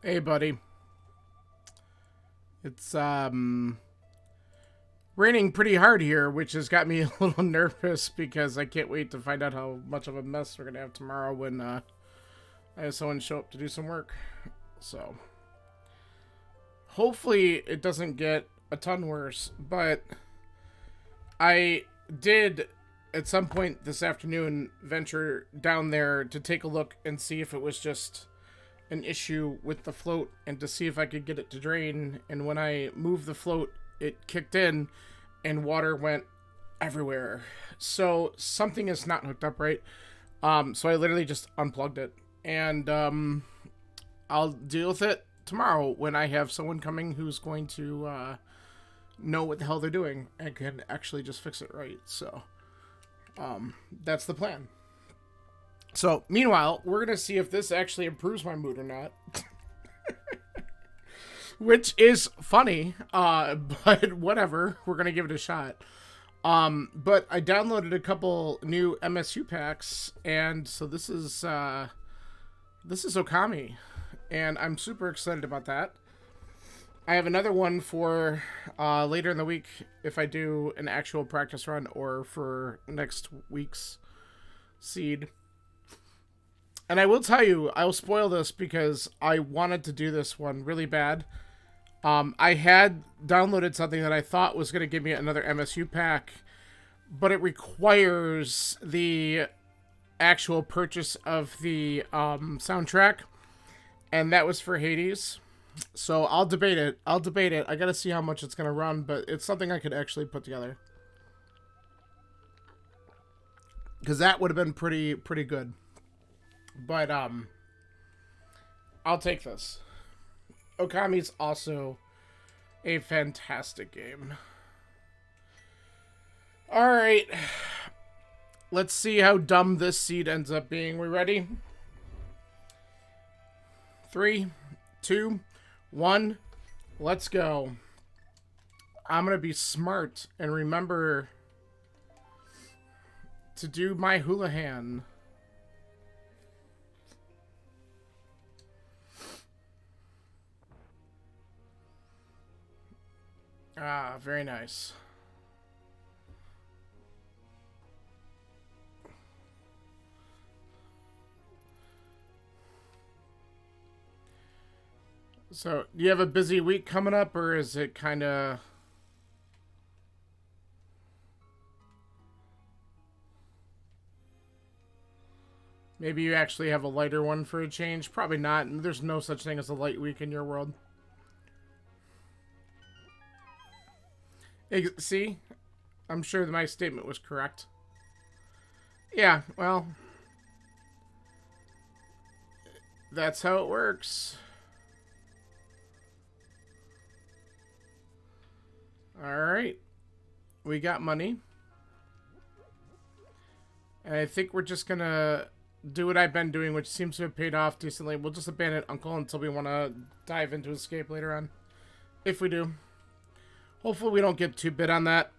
Hey, buddy. It's raining pretty hard here, which has got me a little nervous because I can't wait to find out how much of a mess we're gonna have tomorrow when I have someone show up to do some work. So hopefully it doesn't get a ton worse, but I did at some point this afternoon venture down there to take a look and see if it was just an issue with the float and to see if I could get it to drain. And when I moved the float, it kicked in and water went everywhere. So something is not hooked up right. So I literally just unplugged it, and I'll deal with it tomorrow when I have someone coming who's going to know what the hell they're doing and can actually just fix it right. So that's the plan. So meanwhile, we're gonna see if this actually improves my mood or not. Which is funny, but whatever. We're gonna give it a shot. But I downloaded a couple new MSU packs, and so this is Okami, and I'm super excited about that. I have another one for later in the week if I do an actual practice run, or for next week's seed. And I will tell you, I will spoil this because I wanted to do this one really bad. I had downloaded something that I thought was going to give me another MSU pack, but it requires the actual purchase of the soundtrack, and that was for Hades. So I'll debate it. I got to see how much it's going to run, but it's something I could actually put together. Because that would have been pretty good. But I'll take this. Okami's also a fantastic game. Alright. Let's see how dumb this seed ends up being. We ready? 3, 2, 1. Let's go. I'm gonna be smart and remember to do my Houlihan. Ah, very nice. So, do you have a busy week coming up, or is it kind of... Maybe you actually have a lighter one for a change? Probably not. There's no such thing as a light week in your world. See? I'm sure that my statement was correct. Yeah, well... That's how it works. Alright. We got money. And I think we're just gonna do what I've been doing, which seems to have paid off decently. We'll just abandon Uncle until we want to dive into Escape later on. If we do. Hopefully we don't get too bit on that.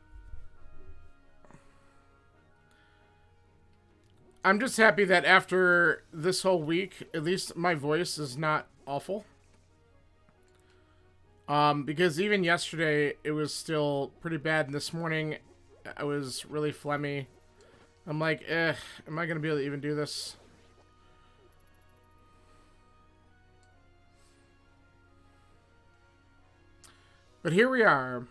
I'm just happy that after this whole week, at least my voice is not awful. Because even yesterday, it was still pretty bad. And this morning, I was really phlegmy. I'm like, am I going to be able to even do this? But here we are.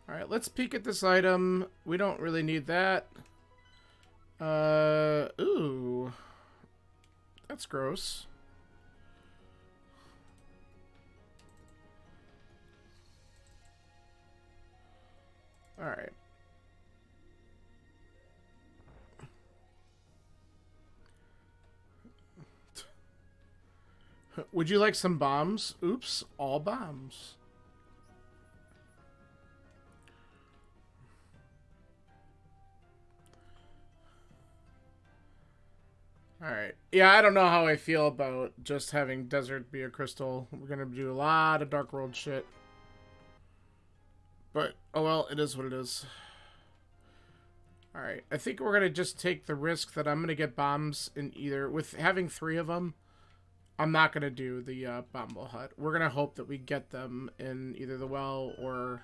Alright, let's peek at this item. We don't really need that. Ooh. That's gross. Alright. Would you like some bombs? Oops, all bombs. Alright. Yeah, I don't know how I feel about just having Desert be a crystal. We're gonna do a lot of Dark World shit. But, oh well, it is what it is. Alright, I think we're gonna just take the risk that I'm gonna get bombs in either... With having 3 of them, I'm not gonna do the Bombo Hut. We're gonna hope that we get them in either the well or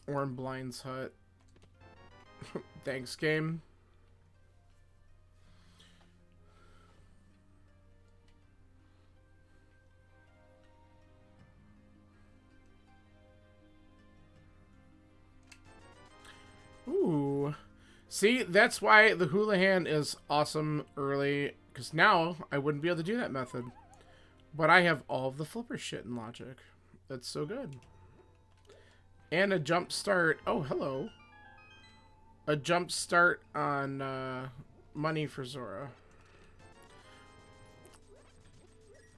in Blind's Hut. Thanks, game. Ooh. See, that's why the Houlihan is awesome early, because now I wouldn't be able to do that method. But I have all of the flipper shit in Logic. That's so good. And a jump start. Oh, hello. A jump start on money for Zora.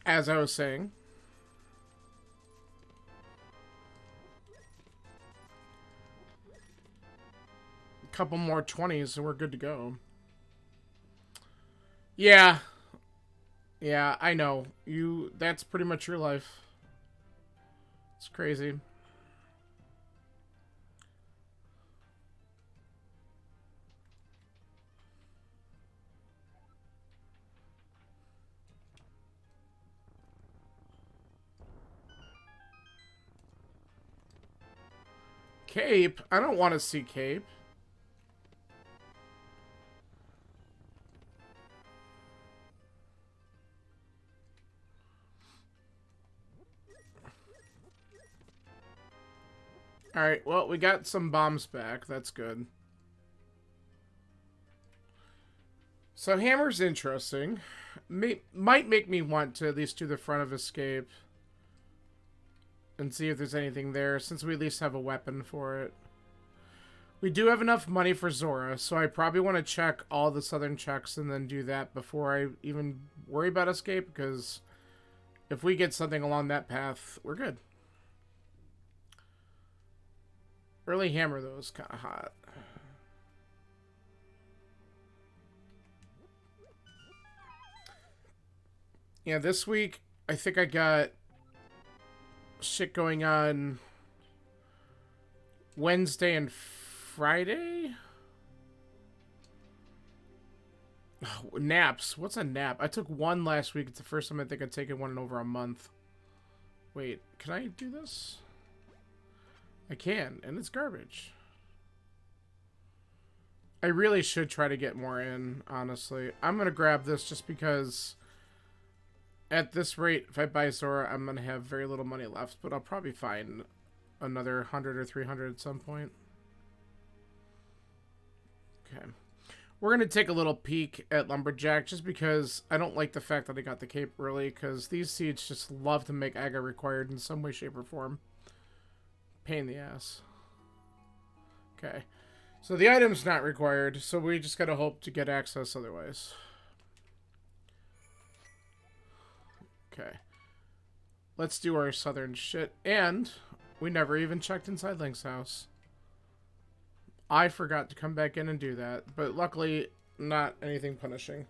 As I was saying. Couple more 20s and we're good to go. Yeah. Yeah, I know. That's pretty much your life. It's crazy. Cape? I don't want to see Cape. Alright, well, we got some bombs back. That's good. So Hammer's interesting. Might make me want to at least do the front of Escape. And see if there's anything there, since we at least have a weapon for it. We do have enough money for Zora, so I probably want to check all the southern checks and then do that before I even worry about Escape, because if we get something along that path, we're good. Early Hammer, though, is kind of hot. Yeah, this week, I think I got shit going on Wednesday and Friday? Oh, naps. What's a nap? I took one last week. It's the first time I think I've taken one in over a month. Wait, can I do this? I can, and it's garbage. I really should try to get more in, honestly. I'm going to grab this just because at this rate, if I buy Zora, I'm going to have very little money left, but I'll probably find another 100 or 300 at some point. Okay. We're going to take a little peek at Lumberjack just because I don't like the fact that I got the cape early, because these seeds just love to make Aga required in some way, shape, or form. Pain in the ass. Okay. So the item's not required, so we just gotta hope to get access otherwise. Okay. Let's do our southern shit. And we never even checked inside Link's house. I forgot to come back in and do that, but luckily not anything punishing.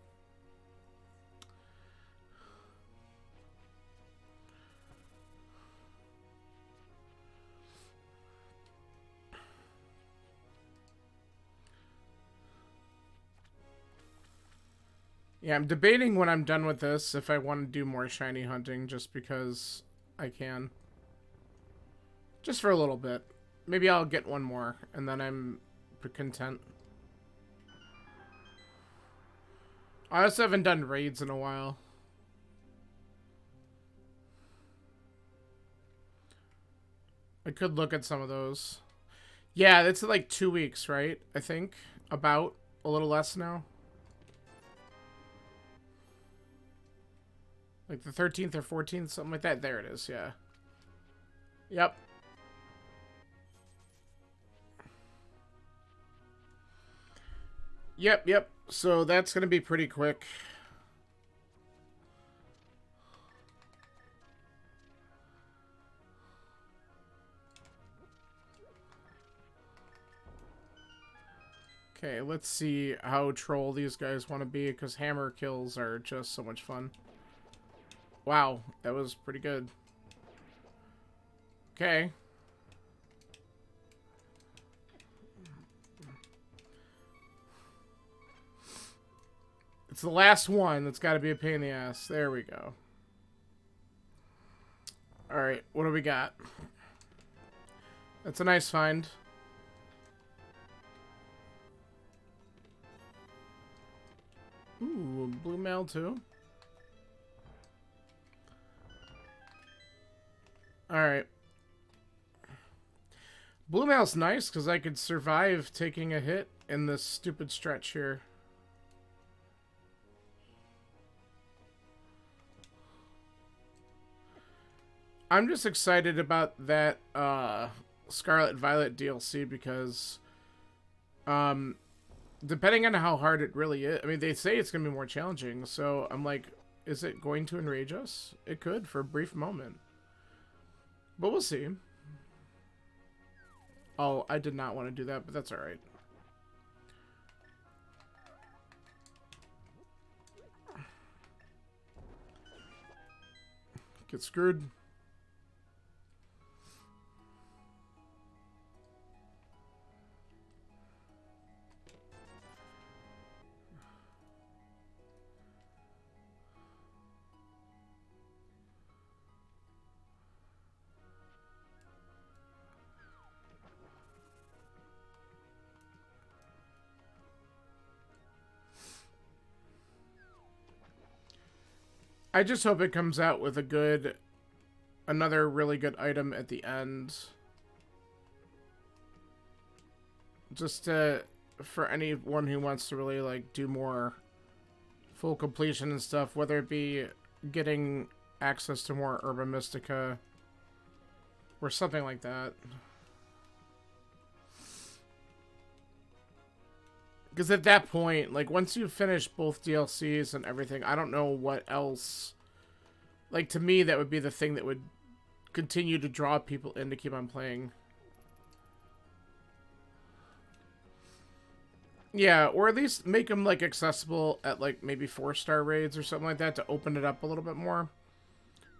Yeah, I'm debating when I'm done with this if I want to do more shiny hunting just because I can. Just for a little bit. Maybe I'll get one more and then I'm content. I also haven't done raids in a while. I could look at some of those. Yeah, it's like 2 weeks, right? I think. About. A little less now. Like the 13th or 14th, something like that. There it is, yeah. Yep. Yep. So that's going to be pretty quick. Okay, let's see how troll these guys want to be, because hammer kills are just so much fun. Wow, that was pretty good. Okay. It's the last one that's got to be a pain in the ass. There we go. Alright, what do we got? That's a nice find. Ooh, blue mail too. Alright. Blue mail's nice because I could survive taking a hit in this stupid stretch here. I'm just excited about that Scarlet Violet DLC because depending on how hard it really is, I mean, they say it's going to be more challenging, so I'm like, is it going to enrage us? It could for a brief moment. But we'll see. Oh, I did not want to do that, but that's alright. Get screwed. I just hope it comes out with another really good item at the end. Just for anyone who wants to really, like, do more full completion and stuff, whether it be getting access to more Urba Mystica or something like that. Because at that point, like, once you finish both DLCs and everything, I don't know what else. Like, to me, that would be the thing that would continue to draw people in to keep on playing. Yeah, or at least make them, like, accessible at, like, maybe 4-star raids or something like that to open it up a little bit more.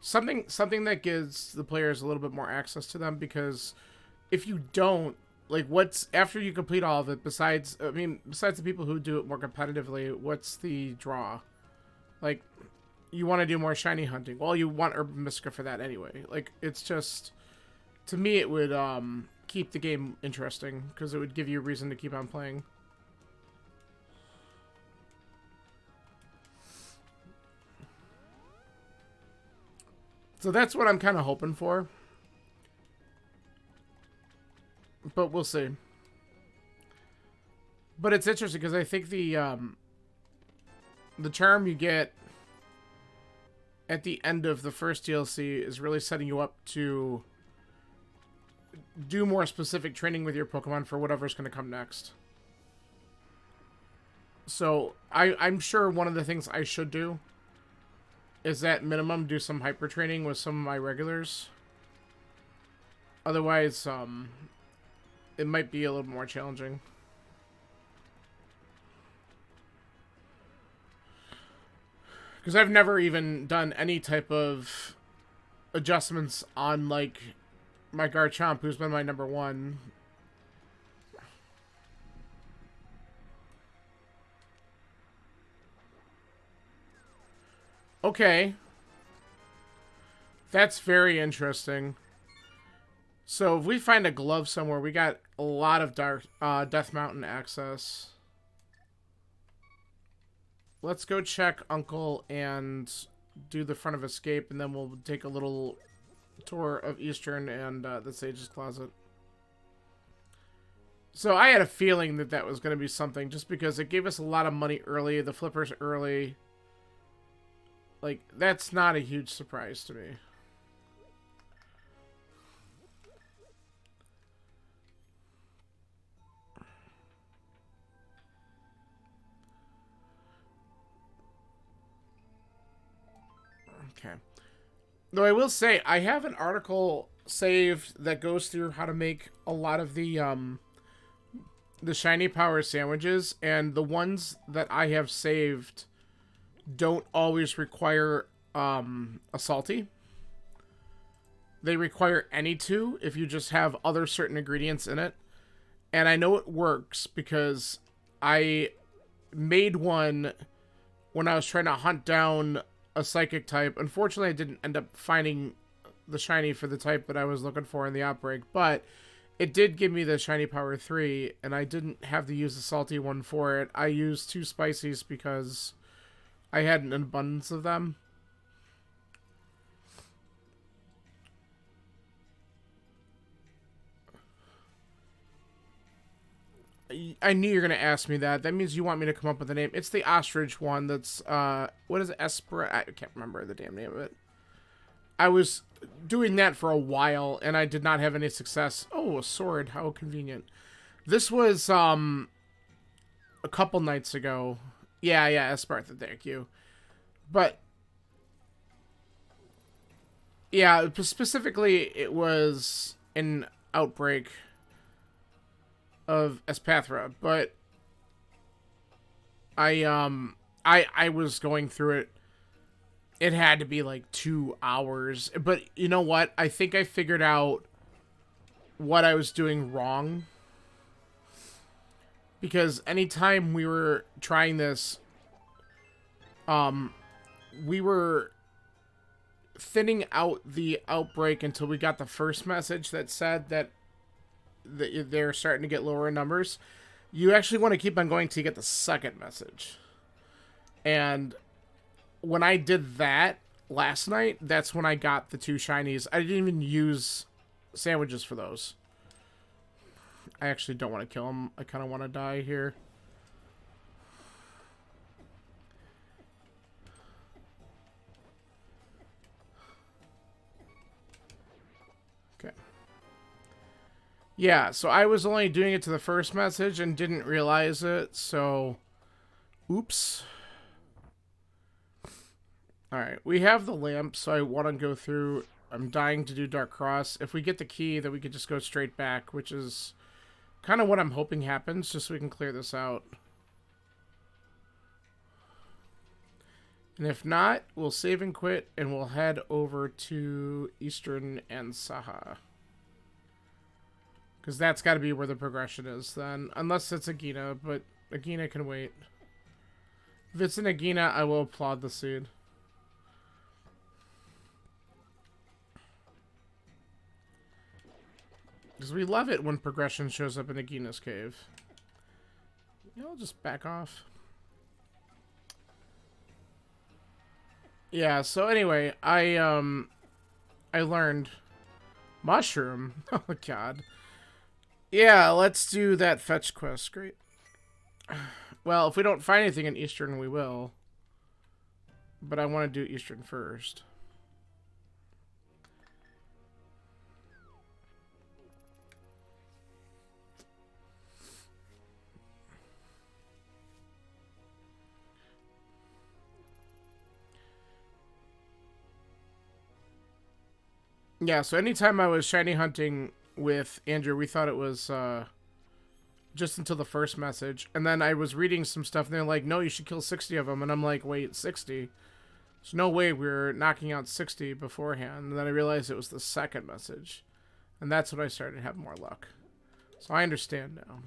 Something that gives the players a little bit more access to them, because if you don't, like, what's, after you complete all of it, besides the people who do it more competitively, what's the draw? Like, you want to do more shiny hunting. Well, you want Urban Mystica for that anyway. Like, it's just, to me, it would keep the game interesting, because it would give you a reason to keep on playing. So that's what I'm kind of hoping for. But we'll see. But it's interesting because I think the charm you get at the end of the first DLC is really setting you up to do more specific training with your Pokemon for whatever's going to come next. So I'm sure one of the things I should do is at minimum do some hyper training with some of my regulars. Otherwise, it might be a little more challenging. Because I've never even done any type of adjustments on, like, my Garchomp, who's been my #1. Okay. That's very interesting. So if we find a glove somewhere, we got a lot of Death Mountain access. Let's go check Uncle and do the front of Escape, and then we'll take a little tour of Eastern and the Sage's Closet. So I had a feeling that that was going to be something, just because it gave us a lot of money early, the flippers early. Like, that's not a huge surprise to me. Okay. Though I will say, I have an article saved that goes through how to make a lot of the shiny power sandwiches, and the ones that I have saved don't always require a salty. They require any two if you just have other certain ingredients in it. And I know it works because I made one when I was trying to hunt down a psychic type. Unfortunately, I didn't end up finding the shiny for the type that I was looking for in the outbreak, but it did give me the shiny power 3, and I didn't have to use the salty one for it. I used 2 spices because I had an abundance of them. I knew you were going to ask me that. That means you want me to come up with a name. It's the ostrich one that's, what is it? I can't remember the damn name of it. I was doing that for a while, and I did not have any success. Oh, a sword. How convenient. This was, a couple nights ago. Yeah, Espartha, thank you. But, yeah, specifically, it was an outbreak of Espathra, but I was going through it. It had to be like 2 hours, but you know what? I think I figured out what I was doing wrong, because anytime we were trying this, we were thinning out the outbreak until we got the first message that said that they're starting to get lower numbers. You actually want to keep on going till you get the second message. And when I did that last night, that's when I got the 2 shinies. I didn't even use sandwiches for those. I actually don't want to kill him. I kind of want to die here. Okay. Yeah, so I was only doing it to the first message and didn't realize it, so oops. Alright, we have the lamp, so I want to go through. I'm dying to do Dark Cross. If we get the key, then we could just go straight back, which is kind of what I'm hoping happens, just so we can clear this out. And if not, we'll save and quit, and we'll head over to Eastern and Saha. Because that's got to be where the progression is, then. Unless it's Agina, but Agina can wait. If it's an Agina, I will applaud the seed. Because we love it when progression shows up in Agina's cave. I'll just back off. Yeah, so anyway, I learned mushroom. Oh god. Yeah, let's do that fetch quest. Great. Well, if we don't find anything in Eastern, we will. But I want to do Eastern first. Yeah, so anytime I was shiny hunting with Andrew, we thought it was just until the first message. And then I was reading some stuff, and they're like, no, you should kill 60 of them. And I'm like, wait, 60? There's no way we're knocking out 60 beforehand. And then I realized it was the second message. And that's when I started to have more luck. So I understand now.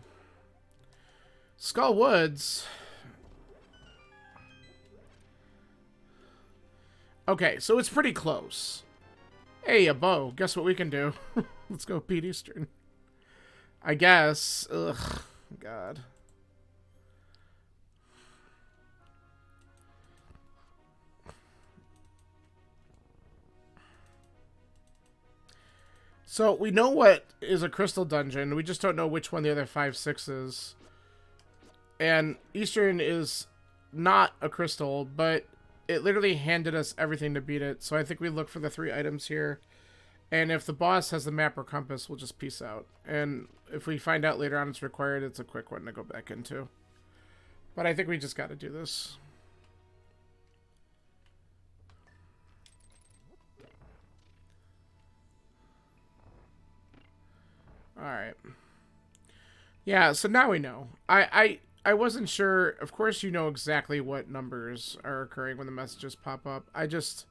Skull Woods. Okay, so it's pretty close. Hey, a bow. Guess what we can do? Let's go Pete Eastern. I guess. Ugh. God. So, we know what is a crystal dungeon. We just don't know which one the other 5, 6 is. And Eastern is not a crystal, but it literally handed us everything to beat it. So I think we look for the 3 items here. And if the boss has the map or compass, we'll just peace out. And if we find out later on it's required, it's a quick one to go back into. But I think we just got to do this. Alright. Yeah, so now we know. I wasn't sure. Of course you know exactly what numbers are occurring when the messages pop up. I was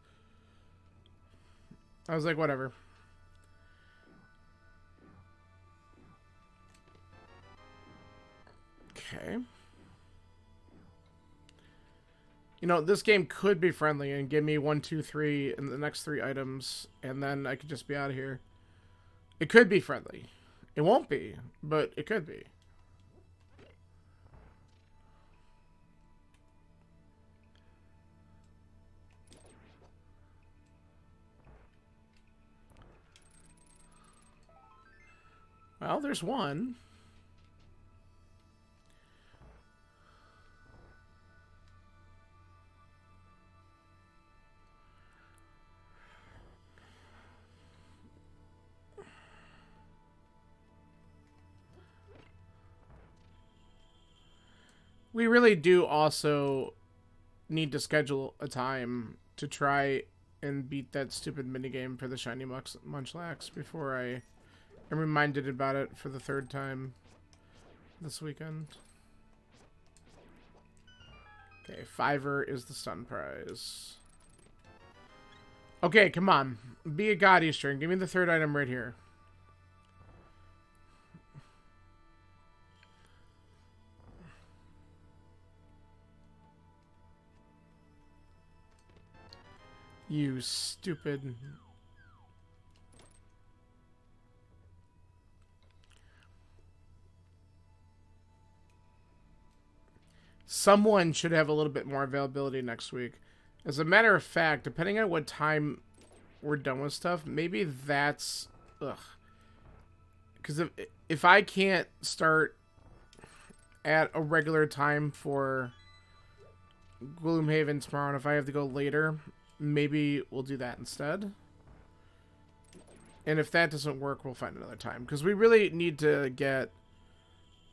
like, whatever. Okay. You know, this game could be friendly and give me 1, 2, 3 in the next 3 items, and then I could just be out of here. It could be friendly. It won't be, but it could be. Well, there's one. We really do also need to schedule a time to try and beat that stupid minigame for the Shiny Munchlax before I am reminded about it for the 3rd time this weekend. Okay, $5 is the stun prize. Okay, come on. Be a god, Eastern. Give me the 3rd item right here. You stupid... Someone should have a little bit more availability next week. As a matter of fact, depending on what time we're done with stuff, maybe that's... Ugh. Because if I can't start at a regular time for Gloomhaven tomorrow, and if I have to go later, maybe we'll do that instead. And if that doesn't work, we'll find another time. Because we really need to get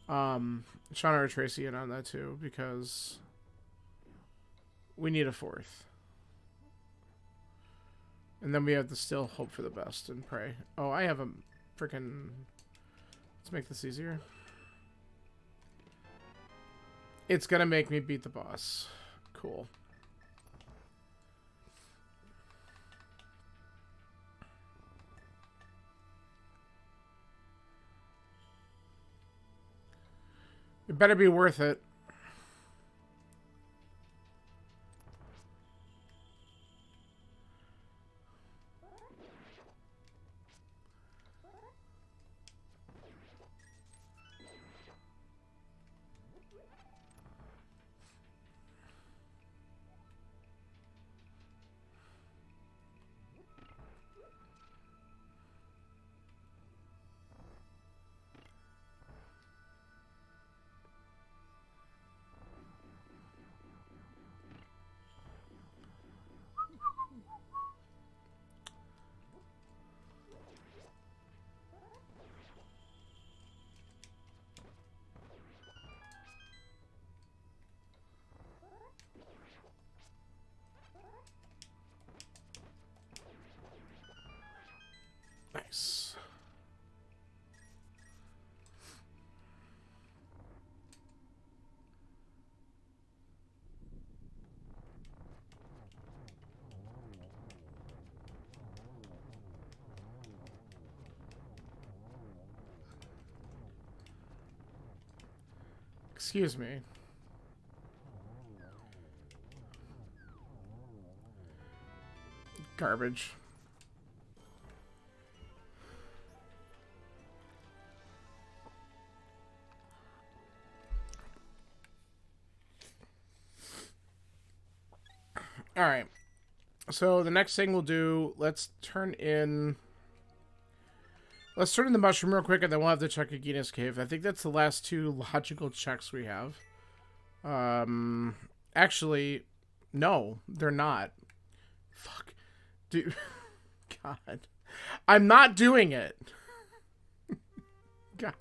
Shauna or Tracy in on that too, because we need a 4th. And then we have to still hope for the best and pray. Oh, I have a freaking... Let's make this easier. It's gonna make me beat the boss. Cool. It better be worth it. Nice. Excuse me. Garbage. Alright. So the next thing we'll do, let's turn in the mushroom real quick, and then we'll have to check Agina's cave. I think that's the last 2 logical checks we have. Actually, no, they're not. Fuck. Dude. God. I'm not doing it. God.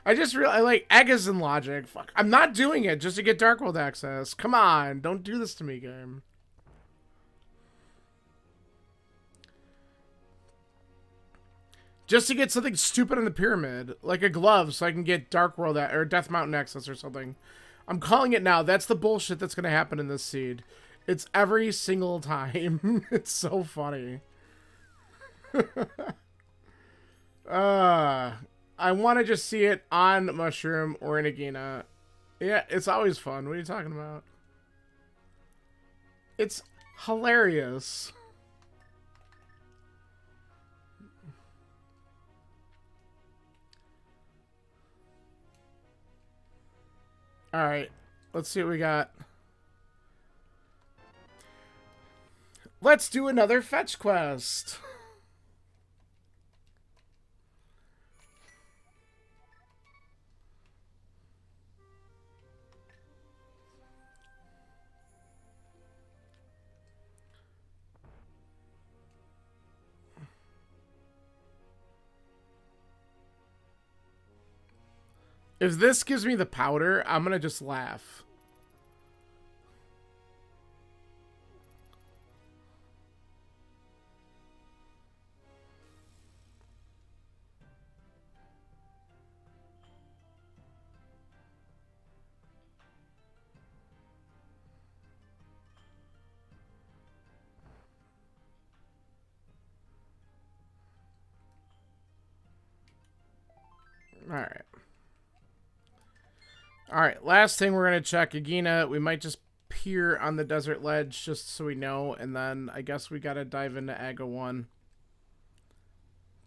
I just realized, like, egg is in logic. Fuck. I'm not doing it just to get Dark World access. Come on. Don't do this to me, game. Just to get something stupid in the pyramid. Like a glove so I can get Dark World or Death Mountain access or something. I'm calling it now. That's the bullshit that's going to happen in this seed. It's every single time. It's so funny. I want to just see it on Mushroom or in Agina. Yeah, it's always fun. What are you talking about? It's hilarious. Alright, let's see what we got. Let's do another fetch quest. If this gives me the powder, I'm gonna just laugh. Alright. Alright, last thing we're going to check. Agina, we might just peer on the desert ledge just so we know. And then I guess we got to dive into Aga 1.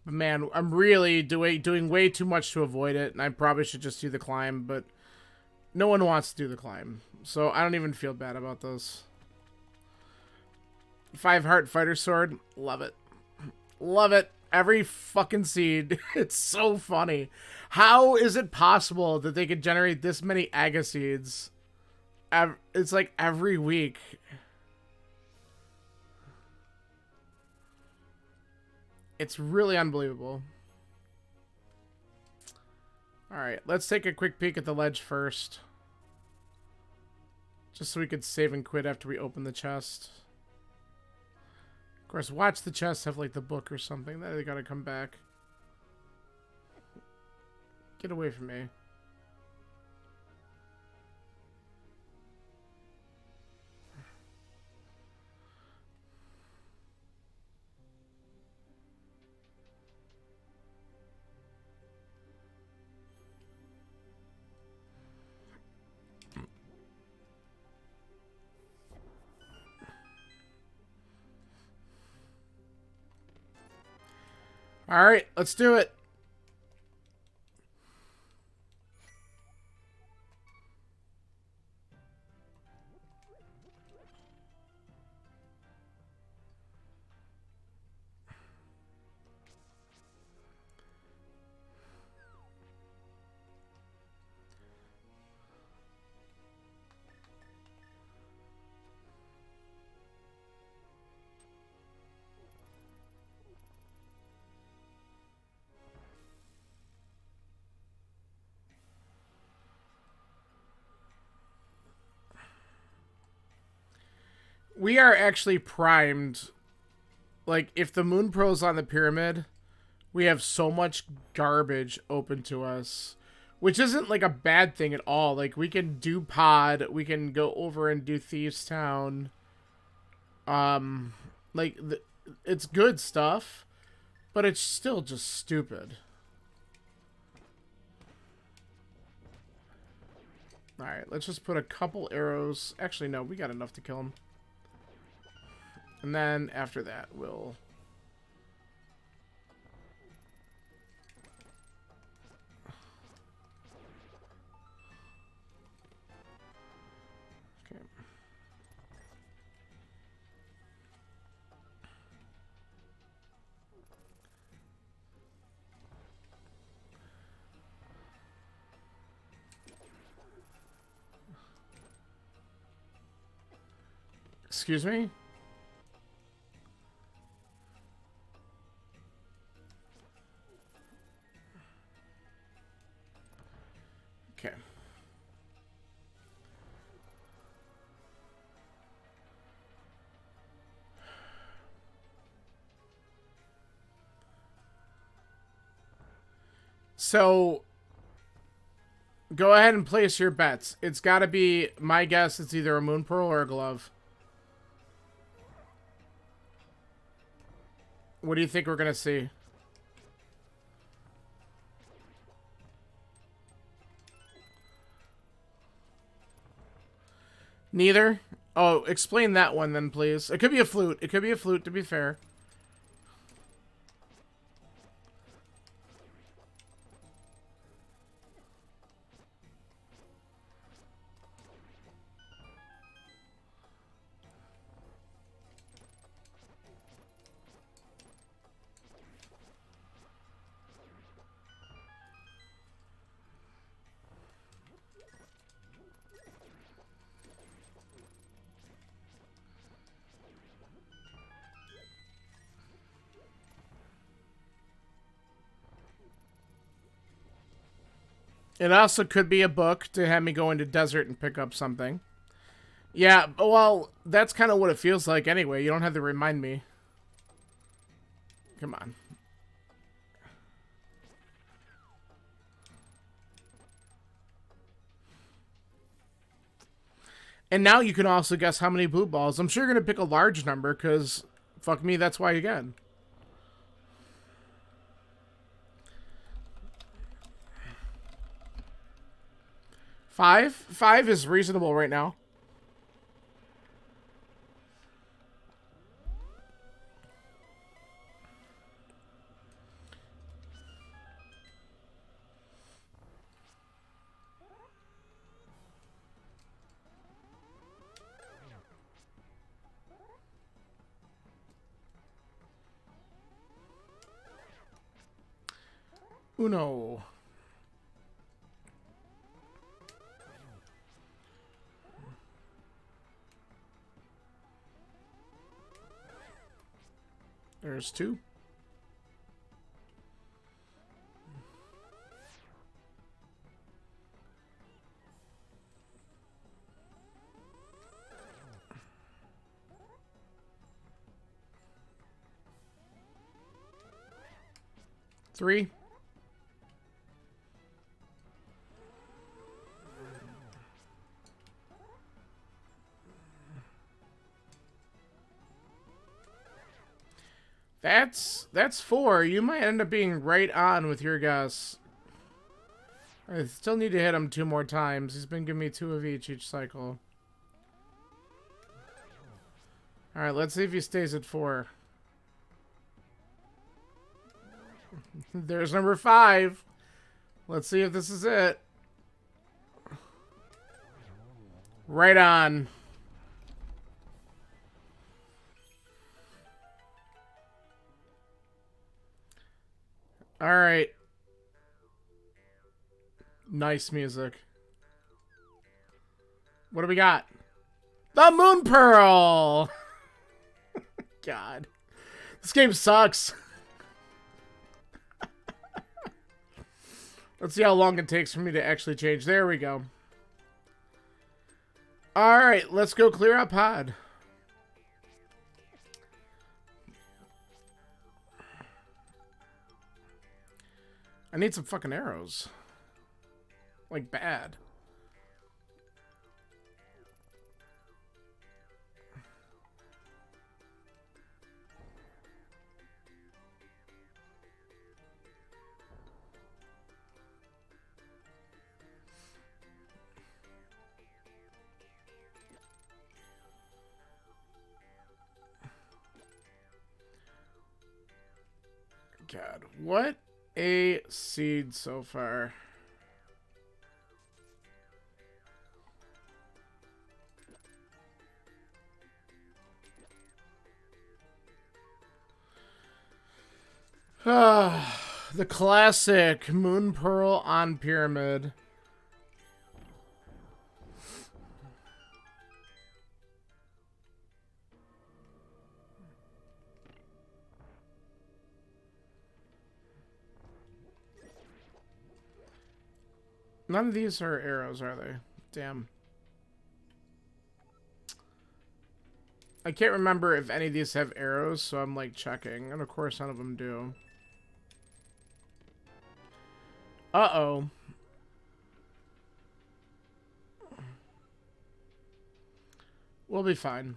But man, I'm really doing way too much to avoid it. And I probably should just do the climb. But no one wants to do the climb. So I don't even feel bad about those. 5 heart fighter sword. Love it. Love it. Every fucking seed. It's so funny. How is it possible that they could generate this many Aga seeds? It's like every week. It's really unbelievable. Alright, let's take a quick peek at the ledge first. Just so we could save and quit after we open the chest. Of course, watch the chest have like the book or something. Then they gotta come back. Get away from me. All right, let's do it. We are actually primed. Like, if the Moon Pro's on the pyramid, we have so much garbage open to us. Which isn't, like, a bad thing at all. Like, we can do Pod. We can go over and do Thieves Town. Like, it's good stuff. But it's still just stupid. Alright, let's just put a couple arrows. Actually, no, we got enough to kill him. And then after that, we'll... Okay. Excuse me? Okay. So, go ahead and place your bets. It's got to be, my guess, it's either a Moon Pearl or a glove. What do you think we're going to see? Neither? Oh, explain that one then, please. It could be a flute. It could be a flute, to be fair. It also could be a book to have me go into desert and pick up something. Yeah, well, that's kind of what it feels like anyway. You don't have to remind me. Come on. And now you can also guess how many blue balls. I'm sure you're going to pick a large number because, fuck me, that's why again. Five? Five is reasonable right now. Uno. There's two. Three. That's four. You might end up being right on with your guess. I still need to hit him two more times. He's been giving me two of each cycle. Alright, let's see if he stays at four. There's number five. Let's see if this is it. Right on. Alright. Nice music. What do we got? The Moon Pearl! God. This game sucks. Let's see how long it takes for me to actually change. There we go. Alright, let's go clear out pod. I need some fucking arrows. Like, bad. God, what a seed so far. The classic Moon Pearl on Pyramid. None of these are arrows, are they? Damn. I can't remember if any of these have arrows, so I'm like checking. And of course none of them do. Uh-oh. We'll be fine.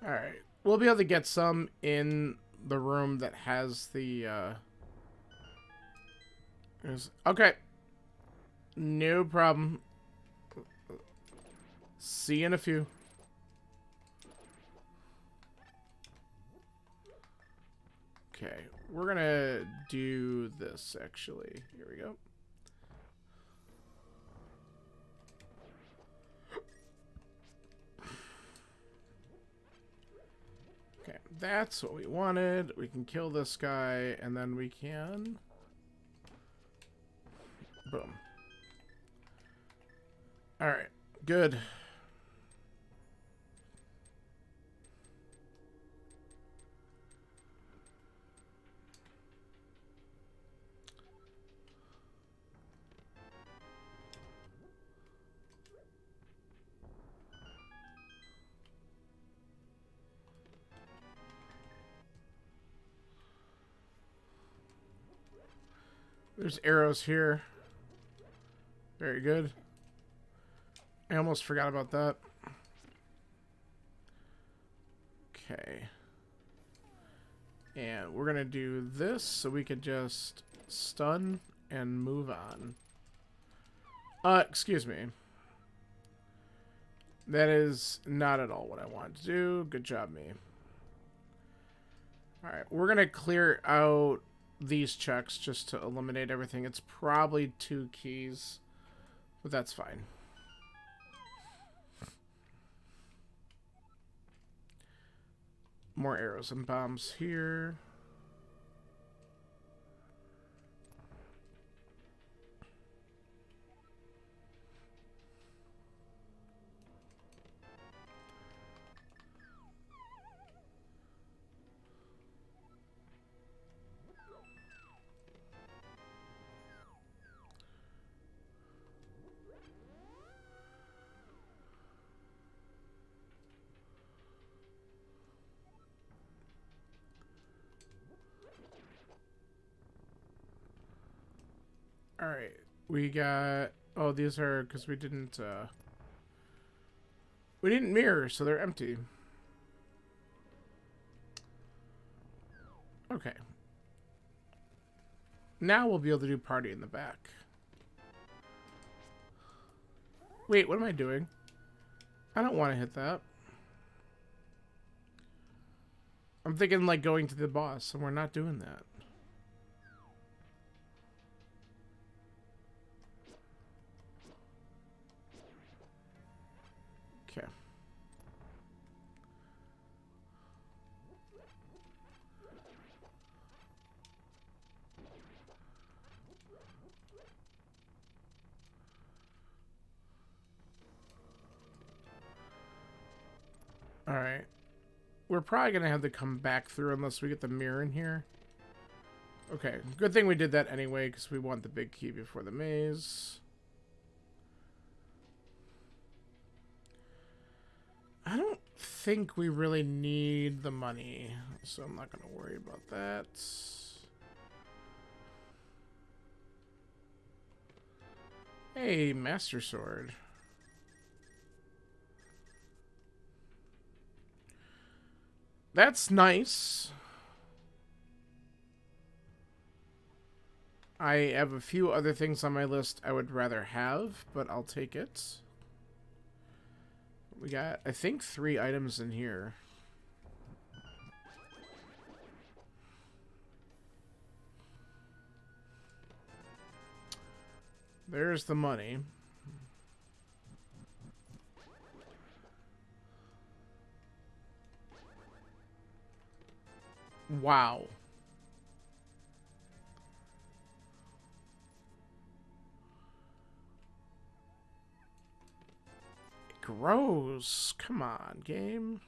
Alright. We'll be able to get some in the room that has the, okay. No problem. See you in a few. Okay. We're gonna do this, actually. Here we go. Okay, that's what we wanted. We can kill this guy, and then we can... Boom. Alright, good. There's arrows here. Very good. I almost forgot about that. Okay. And we're gonna do this so we could just stun and move on. Excuse me. That is not at all what I wanted to do. Good job, me. Alright, we're gonna clear out these checks just to eliminate everything. It's probably 2 keys, but that's fine. More arrows and bombs here. Alright, we got... Oh, these are... Because we didn't mirror, so they're empty. Okay. Now we'll be able to do party in the back. Wait, what am I doing? I don't want to hit that. I'm thinking, like, going to the boss, and we're not doing that. Okay. Alright. We're probably going to have to come back through unless we get the mirror in here. Okay. Good thing we did that anyway, because we want the big key before the maze. I don't think we really need the money, so I'm not going to worry about that. Hey, Master Sword. That's nice. I have a few other things on my list I would rather have, but I'll take it. We got, I think, 3 items in here. There's the money. Wow. It grows. Come on, game.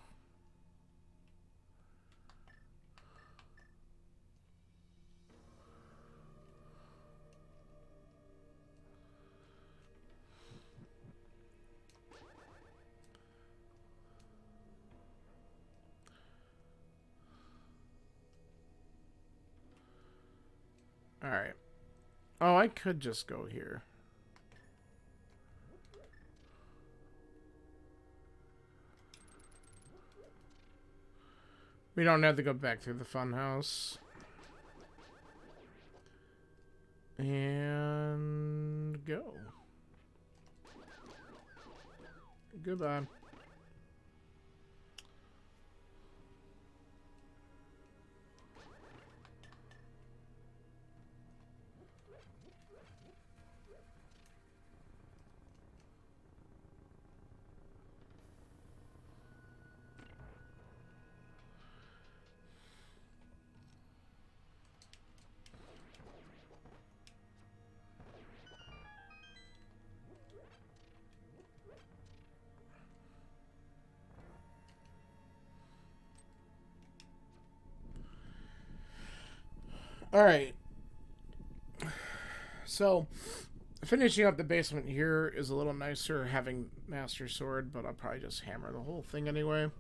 Alright. Oh, I could just go here. We don't have to go back through the funhouse. And go. Goodbye. Alright. So, finishing up the basement here is a little nicer having Master Sword, but I'll probably just hammer the whole thing anyway.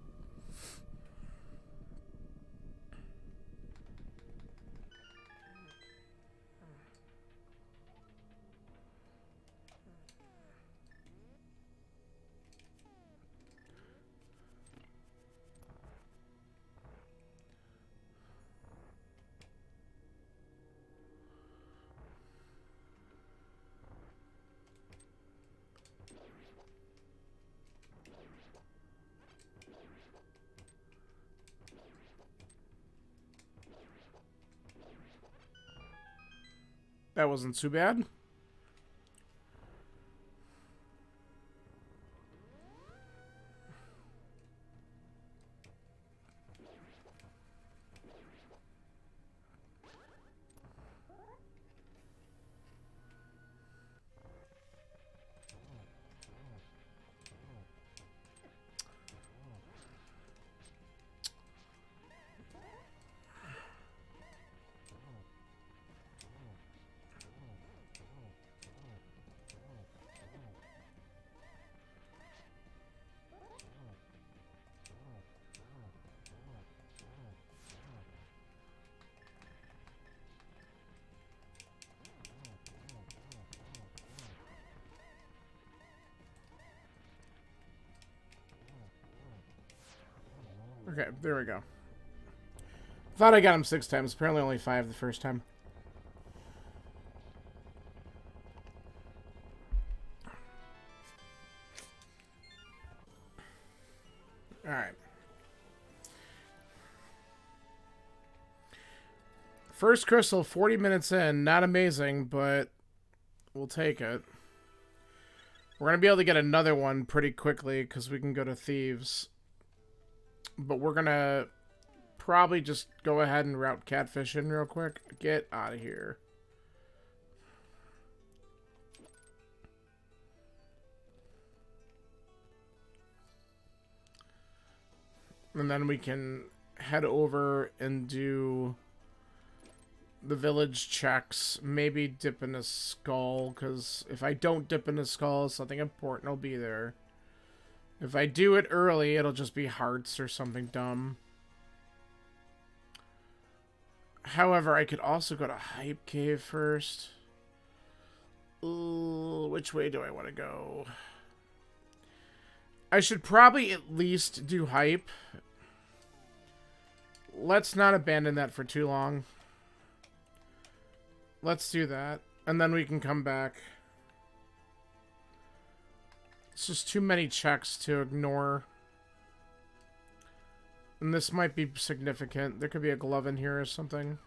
That wasn't too bad. Okay, there we go. Thought I got him 6 times. Apparently only 5 the first time. Alright. First crystal, 40 minutes in. Not amazing, but we'll take it. We're going to be able to get another one pretty quickly because we can go to Thieves. But we're going to probably just go ahead and route Catfish in real quick. Get out of here. And then we can head over and do the village checks. Maybe dip in a skull, because if I don't dip in a skull, something important will be there. If I do it early, it'll just be hearts or something dumb. However, I could also go to Hype Cave first. Ooh, which way do I want to go? I should probably at least do Hype. Let's not abandon that for too long. Let's do that. And then we can come back. It's just too many checks to ignore. And this might be significant. There could be a glove in here or something.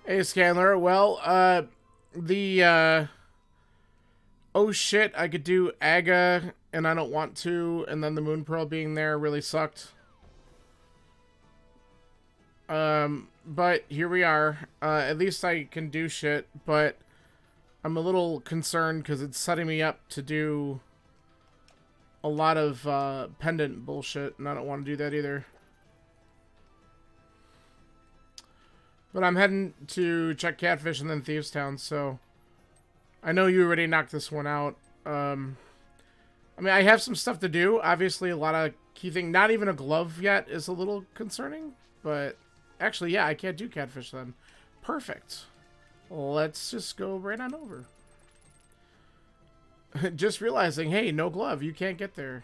Hey, Scanler. Well, oh shit, I could do Aga, and I don't want to, and then the Moon Pearl being there really sucked. But here we are. At least I can do shit, but I'm a little concerned because it's setting me up to do a lot of, pendant bullshit, and I don't want to do that either. But I'm heading to check Catfish and then Thieves Town, so I know you already knocked this one out. I mean, I have some stuff to do. Obviously, a lot of key thing. Not even a glove yet is a little concerning. But actually, yeah, I can't do catfish then. Perfect. Let's just go right on over. Just realizing, hey, no glove. You can't get there.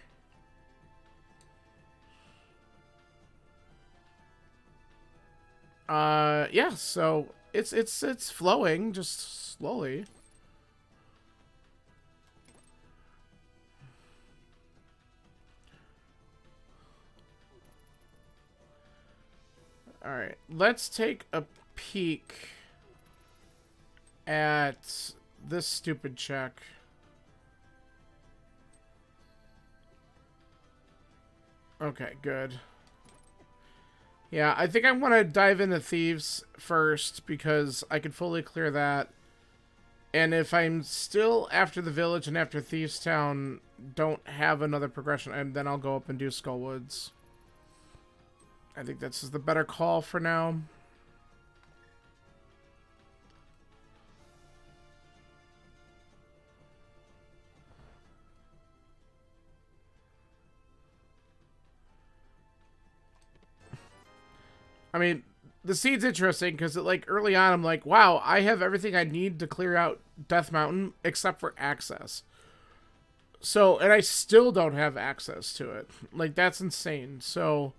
Yeah, so it's flowing just slowly. All right, let's take a peek at this stupid check. Okay, good. Yeah, I think I want to dive into Thieves first because I can fully clear that. And if I'm still after the village and after Thieves Town don't have another progression, and then I'll go up and do Skullwoods. I think this is the better call for now. I mean, the seed's interesting because like early on I'm like, wow, I have everything I need to clear out Death Mountain except for access. So, and I still don't have access to it. Like, that's insane. So,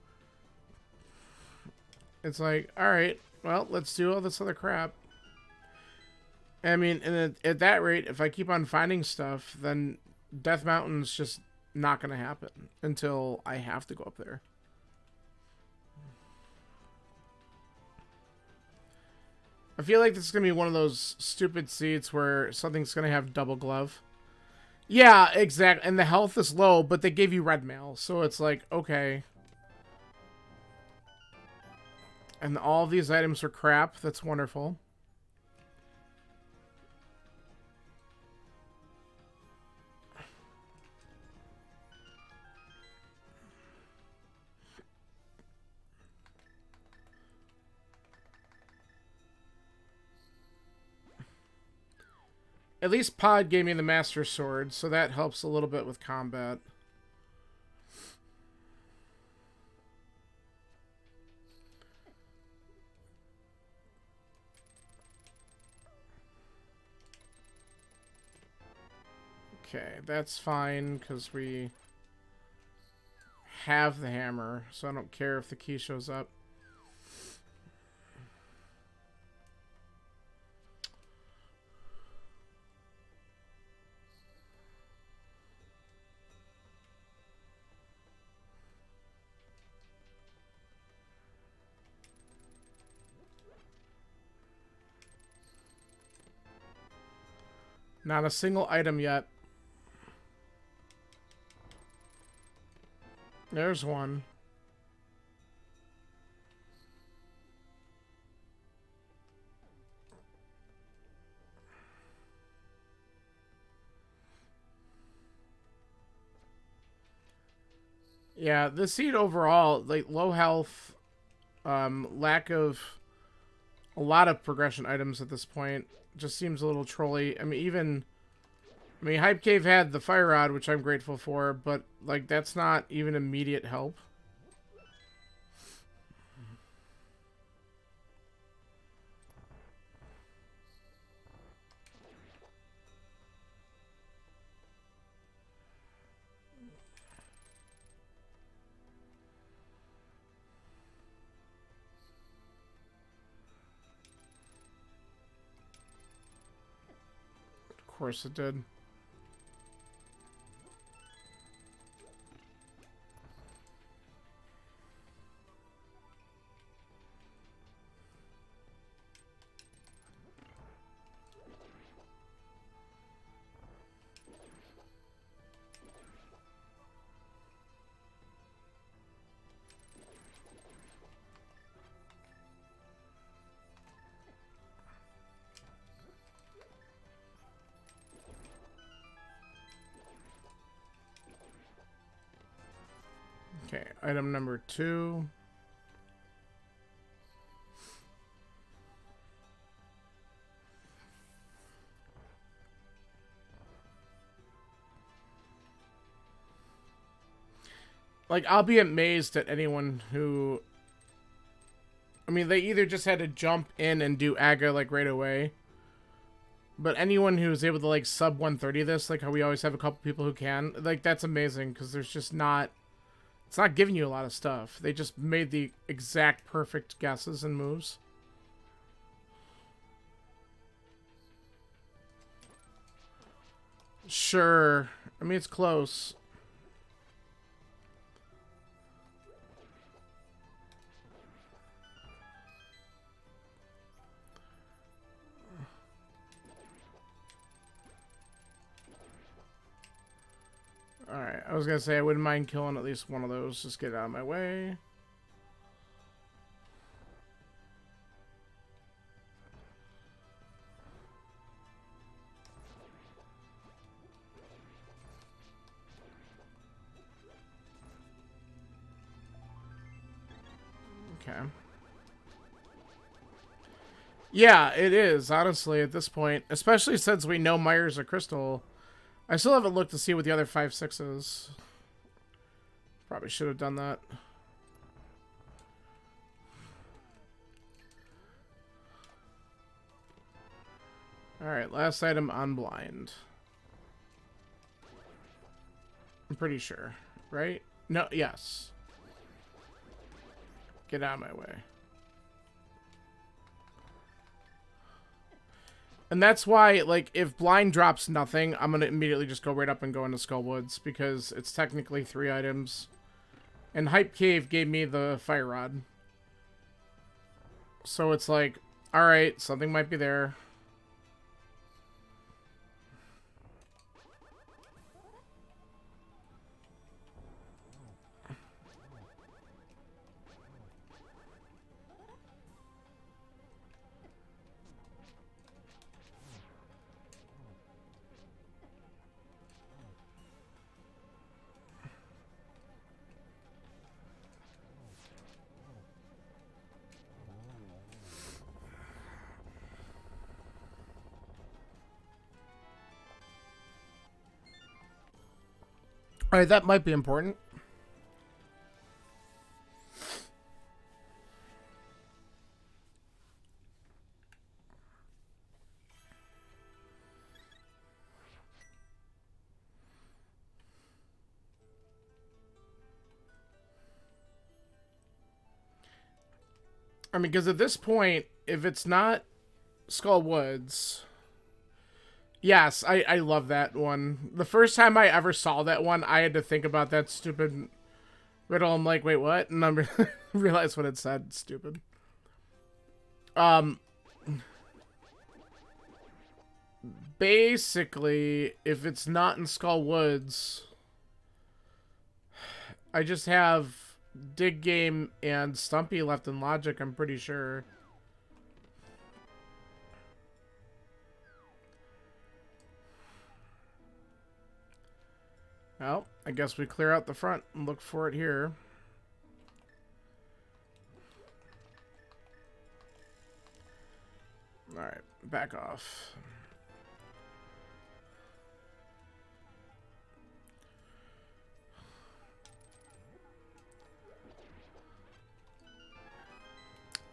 it's like, alright, well, let's do all this other crap. I mean, and at that rate, if I keep on finding stuff, then Death Mountain's just not going to happen until I have to go up there. I feel like this is going to be one of those stupid seats where something's going to have double glove. Yeah, exactly. And the health is low, but they gave you red mail. So it's like, okay. And all these items are crap. That's wonderful. At least Pod gave me the Master Sword, so that helps a little bit with combat. Okay, that's fine, because we have the hammer, so I don't care if the key shows up. Not a single item yet. There's one. Yeah, the seed overall, like low health, lack of a lot of progression items at this point, just seems a little trolly. I mean, Hype Cave had the Fire Rod, which I'm grateful for, but like that's not even immediate help. Of course it did. Okay, item number 2. Like, I'll be amazed at anyone who... I mean, they either just had to jump in and do Aga, like, right away. But anyone who's able to, like, sub 130 this, like how we always have a couple people who can, like, that's amazing, because there's just not... It's not giving you a lot of stuff. They just made the exact perfect guesses and moves. Sure. I mean, it's close. Alright, I was gonna say I wouldn't mind killing at least one of those. Just get out of my way. Okay. Yeah, it is, honestly, at this point. Especially since we know Myers a crystal. I still haven't looked to see what the other 5/6 is. Probably should have done that. Alright, last item on blind. I'm pretty sure, right? No, yes. Get out of my way. And that's why, like, if blind drops nothing, I'm gonna immediately just go right up and go into Skullwoods, because it's technically 3 items. And Hype Cave gave me the Fire Rod. So it's like, alright, something might be there. Alright, that might be important. I mean, because at this point, if it's not Skull Woods... Yes, I love that one. The first time I ever saw that one, I had to think about that stupid riddle. I'm like, wait, what? And I realized what it said. Stupid. Basically, if it's not in Skull Woods, I just have Dig Game and Stumpy left in Logic, I'm pretty sure. Well, I guess we clear out the front and look for it here. Alright, back off.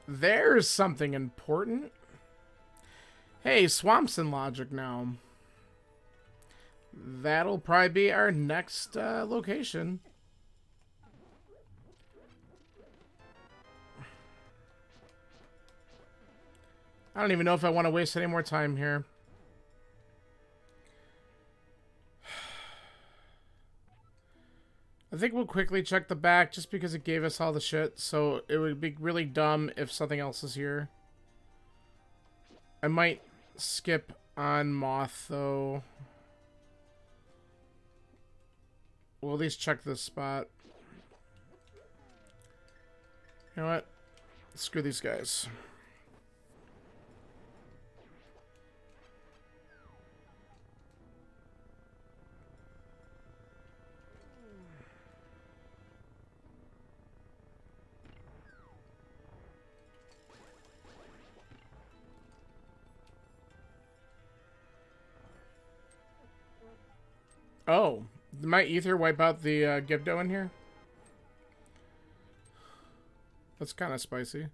There's something important. Hey, Swamp's in Logic now. That'll probably be our next location. I don't even know if I want to waste any more time here. I think we'll quickly check the back just because it gave us all the shit, so it would be really dumb if something else is here. I might skip on Moth, though. We'll at least check this spot. You know what? Screw these guys. Oh, did my ether wipe out the Gibdo in here? That's kind of spicy.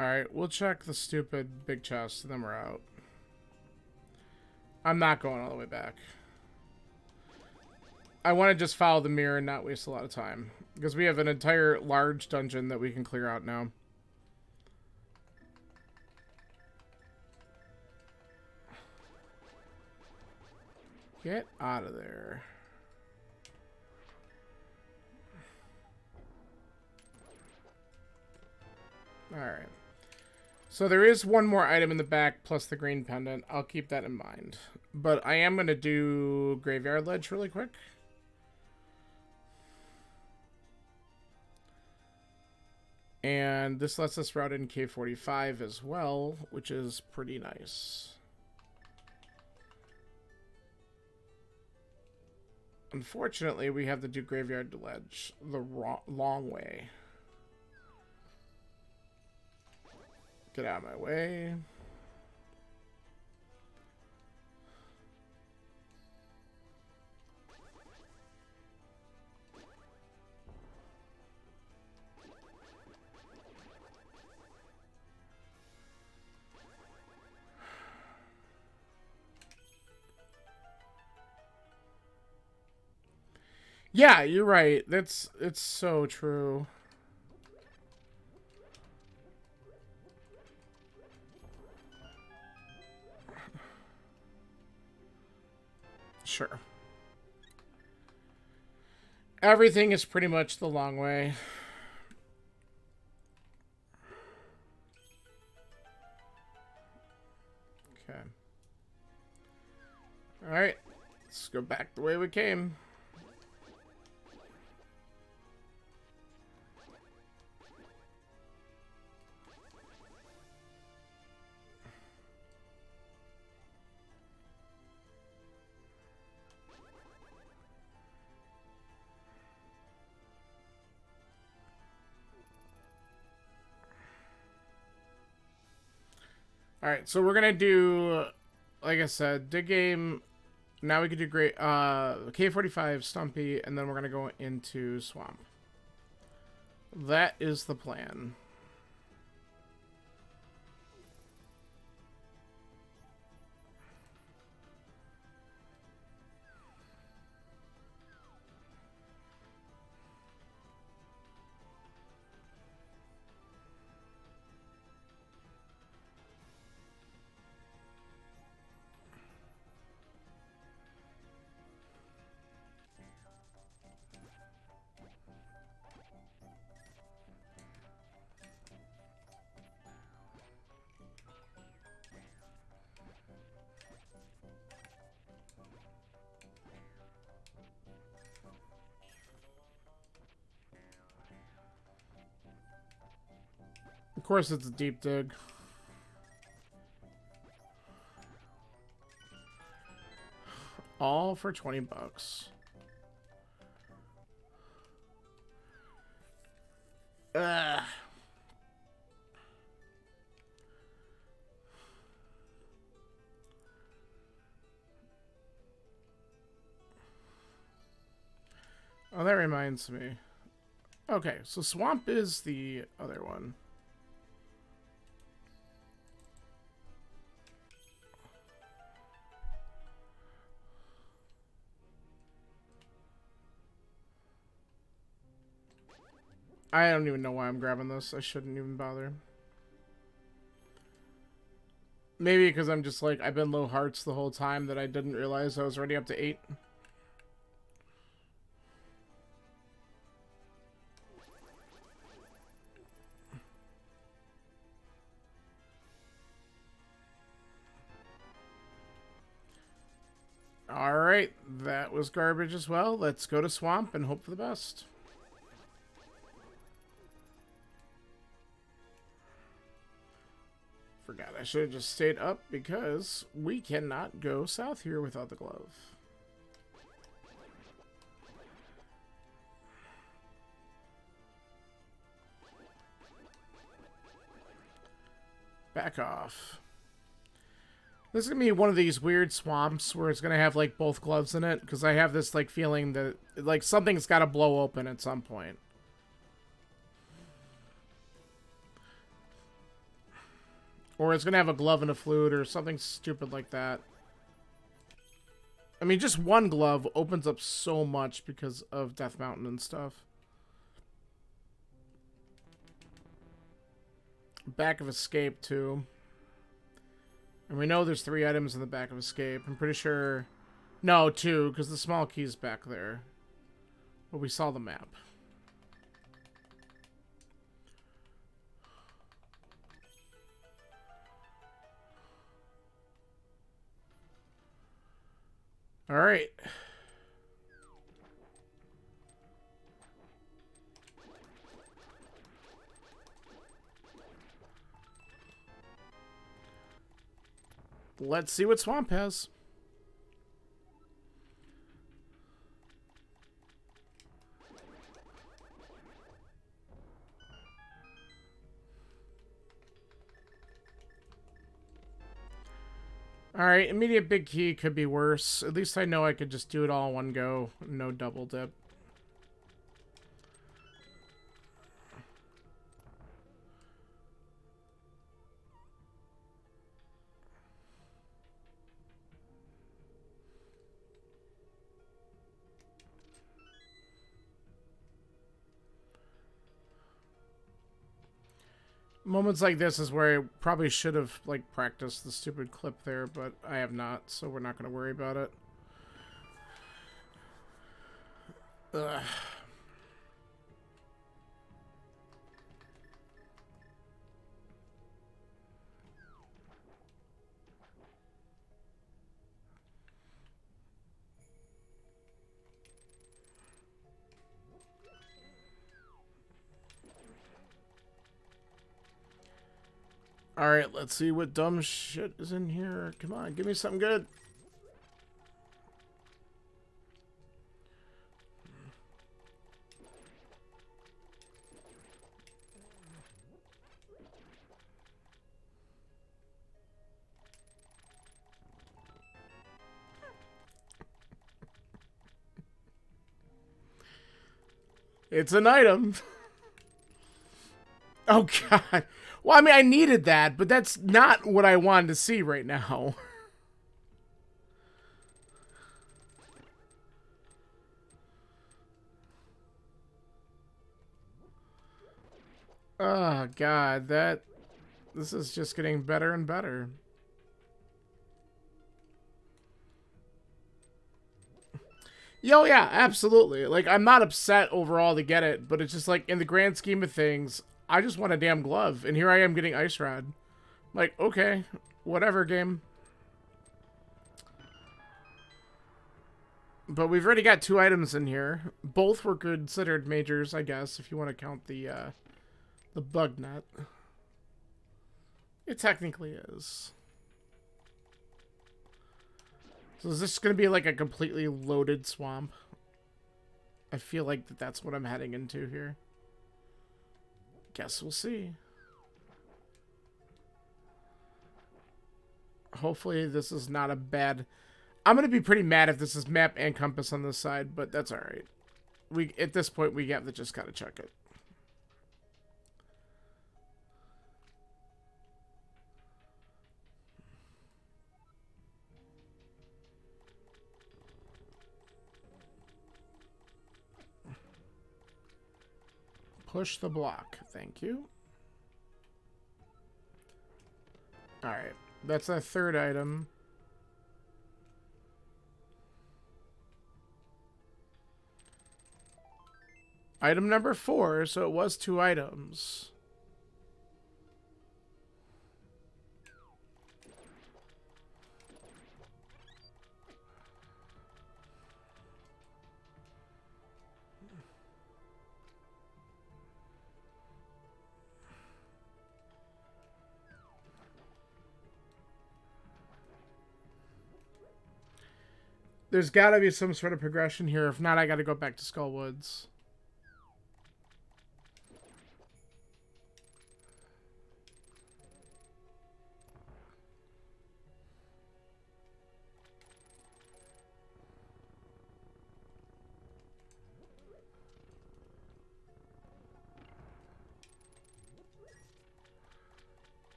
Alright, we'll check the stupid big chest, and then we're out. I'm not going all the way back. I want to just follow the mirror and not waste a lot of time. Because we have an entire large dungeon that we can clear out now. Get out of there. Alright. So there is one more item in the back plus the green pendant. I'll keep that in mind. But I am going to do Graveyard Ledge really quick. And this lets us route in K45 as well, which is pretty nice. Unfortunately, we have to do Graveyard Ledge the long way. Get out of my way. Yeah, you're right. It's so true. Sure. Everything is pretty much the long way. Okay. Alright. Let's go back the way we came. Alright, so we're gonna do, like I said, dig game. Now we can do great K45, Stumpy, and then we're gonna go into Swamp. That is the plan. Of course, it's a deep dig. All for 20 bucks. Ugh. Oh, that reminds me. Okay, so Swamp is the other one. I don't even know why I'm grabbing this. I shouldn't even bother. Maybe because I'm just like, I've been low hearts the whole time that I didn't realize I was already up to 8. Alright, that was garbage as well. Let's go to Swamp and hope for the best. Forgot I should have just stayed up because we cannot go south here without the glove. Back off. This is going to be one of these weird swamps where it's going to have like both gloves in it because I have this like feeling that like something's got to blow open at some point. Or it's going to have a glove and a flute or something stupid like that. I mean, just one glove opens up so much because of Death Mountain and stuff. Back of Escape, too. And we know there's 3 items in the back of Escape. I'm pretty sure... No, 2, because the small key's back there. But we saw the map. Alright. Let's see what Swamp has. Alright, immediate big key could be worse. At least I know I could just do it all in one go. No double dip. Moments like this is where I probably should have, like, practiced the stupid clip there, but I have not, so we're not going to worry about it. Ugh. Alright, let's see what dumb shit is in here. Come on, give me something good. It's an item. Oh, God. Well, I mean, I needed that, but that's not what I wanted to see right now. Oh, God. This is just getting better and better. Yo, yeah, absolutely. Like, I'm not upset overall to get it, but it's just like, in the grand scheme of things, I just want a damn glove, and here I am getting Ice Rod. Like, okay, whatever, game. But we've already got 2 items in here. Both were considered majors, I guess, if you want to count the bug net. It technically is. So is this going to be like a completely loaded swamp? I feel like that's what I'm heading into here. Guess we'll see. Hopefully this is not a bad... I'm going to be pretty mad if this is map and compass on this side, but that's alright. At this point, we have to just gotta check it. Push the block. Thank you. Alright. That's our 3rd item. Item number 4, so it was 2 items. There's gotta be some sort of progression here. If not, I gotta go back to Skull Woods.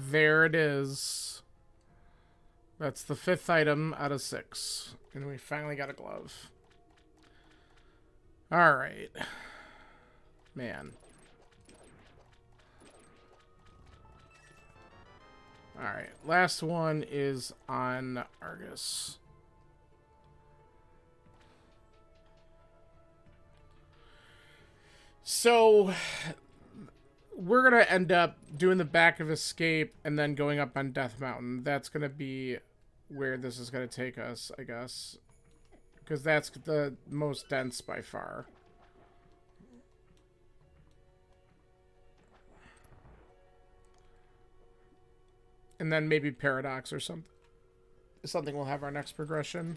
There it is. That's the 5th item out of 6. And we finally got a glove. Alright. Man. Alright. Last one is on Argus. So, we're going to end up doing the back of Escape and then going up on Death Mountain. That's going to be where this is going to take us, I guess. Because that's the most dense by far. And then maybe Paradox or something. Something will have our next progression.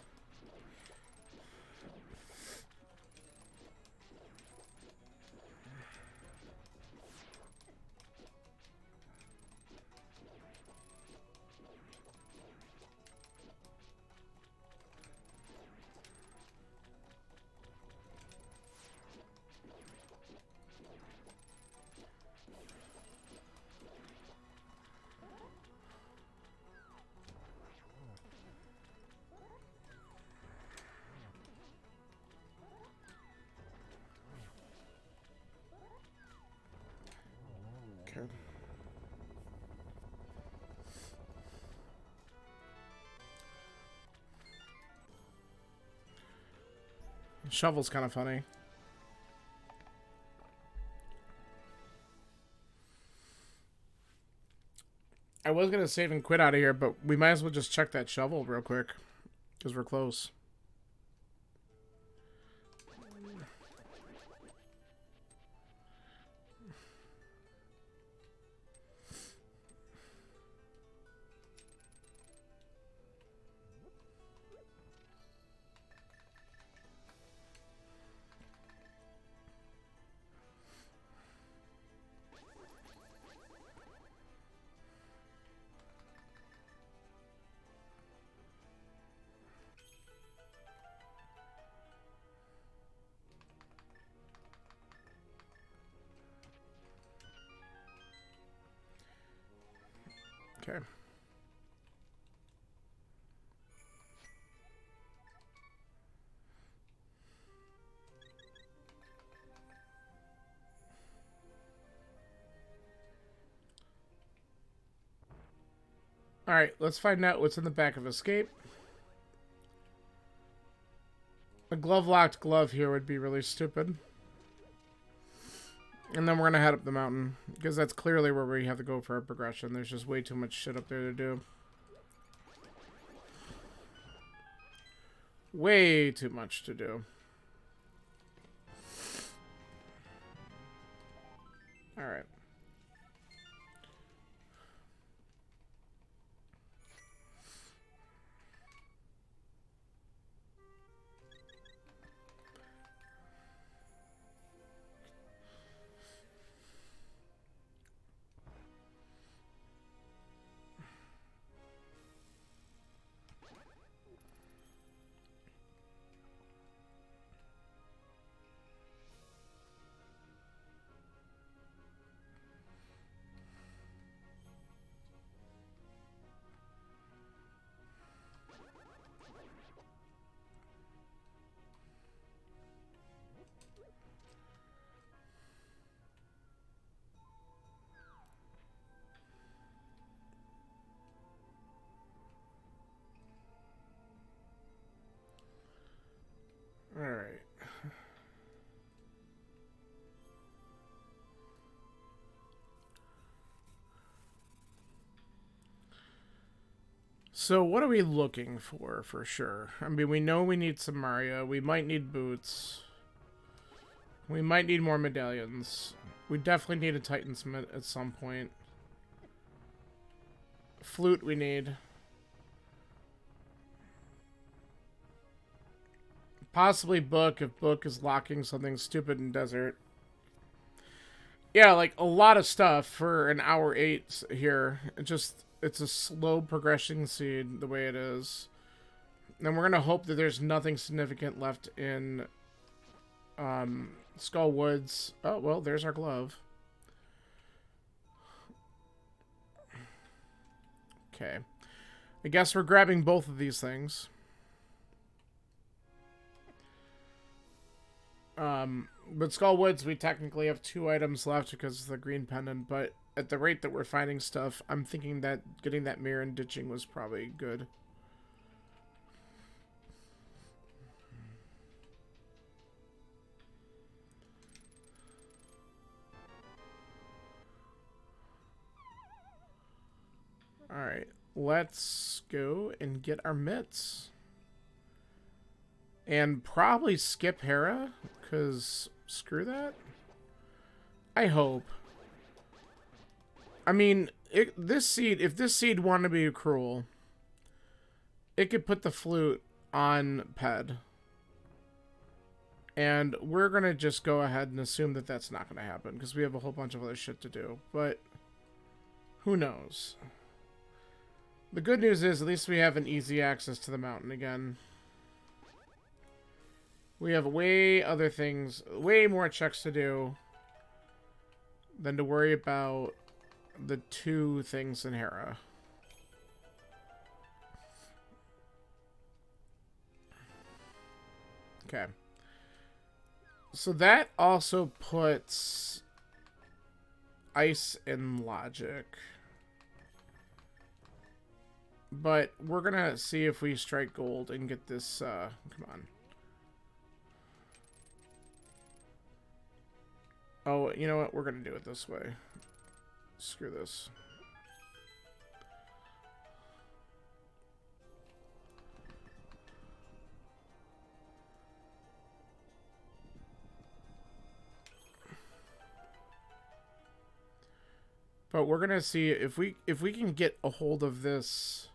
Okay. Shovel's kind of funny. I was going to save and quit out of here, but we might as well just check that shovel real quick. Because we're close. Okay. Alright, let's find out what's in the back of Escape. A glove-locked glove here would be really stupid. And then we're going to head up the mountain. Because that's clearly where we have to go for our progression. There's just way too much shit up there to do. Way too much to do. Alright. Alright. So what are we looking for sure? I mean, we know we need some Mario. We might need boots. We might need more medallions. We definitely need a Titan Smith at some point. Flute we need. Possibly Book, if Book is locking something stupid in Desert. Yeah, like, a lot of stuff for an hour 8 here. It's a slow progression seed, the way it is. And we're gonna hope that there's nothing significant left in Skull Woods. Oh, well, there's our glove. Okay. I guess we're grabbing both of these things. But Skull Woods, we technically have 2 items left because of the green pendant, but at the rate that we're finding stuff, I'm thinking that getting that mirror and ditching was probably good. Alright, let's go and get our mitts. And probably skip Hera, because screw that. I hope. I mean, if this seed wanted to be cruel, it could put the flute on Ped. And we're going to just go ahead and assume that that's not going to happen, because we have a whole bunch of other shit to do. But who knows? The good news is at least we have an easy access to the mountain again. We have way more checks to do than to worry about the 2 things in Hera. Okay. So that also puts ice in logic. But we're gonna see if we strike gold and get this, come on. Oh, you know what? We're gonna do it this way. Screw this. But we're gonna see if we can get a hold of this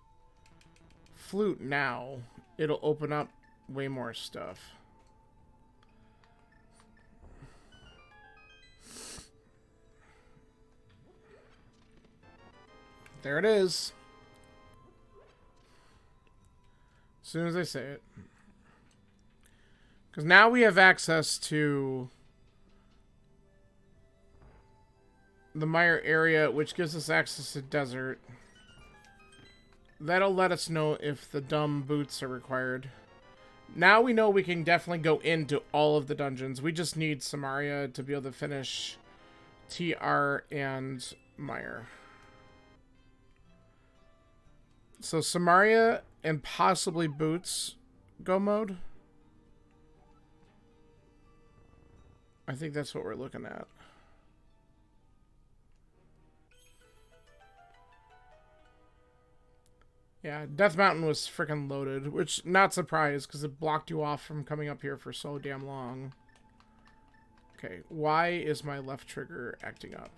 flute now, it'll open up way more stuff. There it is. As soon as I say it. Because now we have access to the Mire area, which gives us access to desert. That'll let us know if the dumb boots are required. Now we know we can definitely go into all of the dungeons. We just need Samaria to be able to finish TR and Mire. So Samaria and possibly boots go mode. I think that's what we're looking at. Yeah, Death Mountain was freaking loaded, which, not surprised, because it blocked you off from coming up here for so damn long. Okay, why is my left trigger acting up?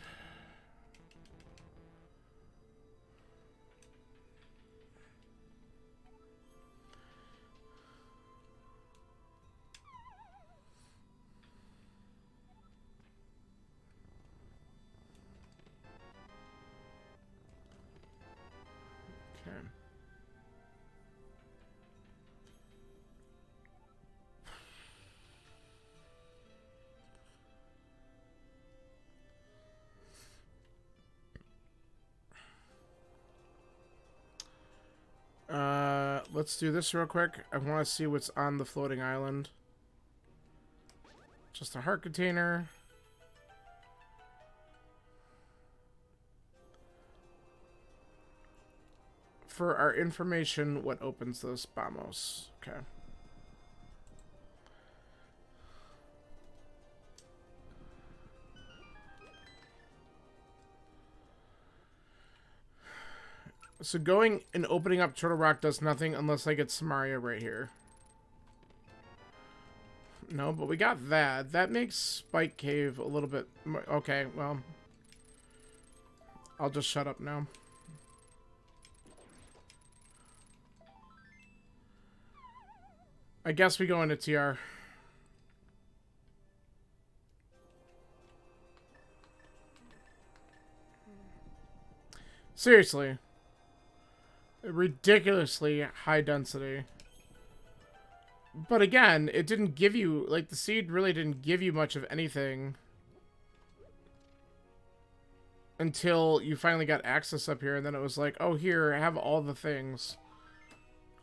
Let's do this real quick. I want to see what's on the floating island. Just a heart container. For our information, what opens this? Vamos. Okay. So going and opening up Turtle Rock does nothing unless I get Samaria right here. No, but we got that. That makes Spike Cave a little bit more... Okay, well... I'll just shut up now. I guess we go into TR. Seriously. Ridiculously high density. But again, it didn't give you, like, the seed really didn't give you much of anything. until you finally got access up here, and then it was like, oh, here, have all the things.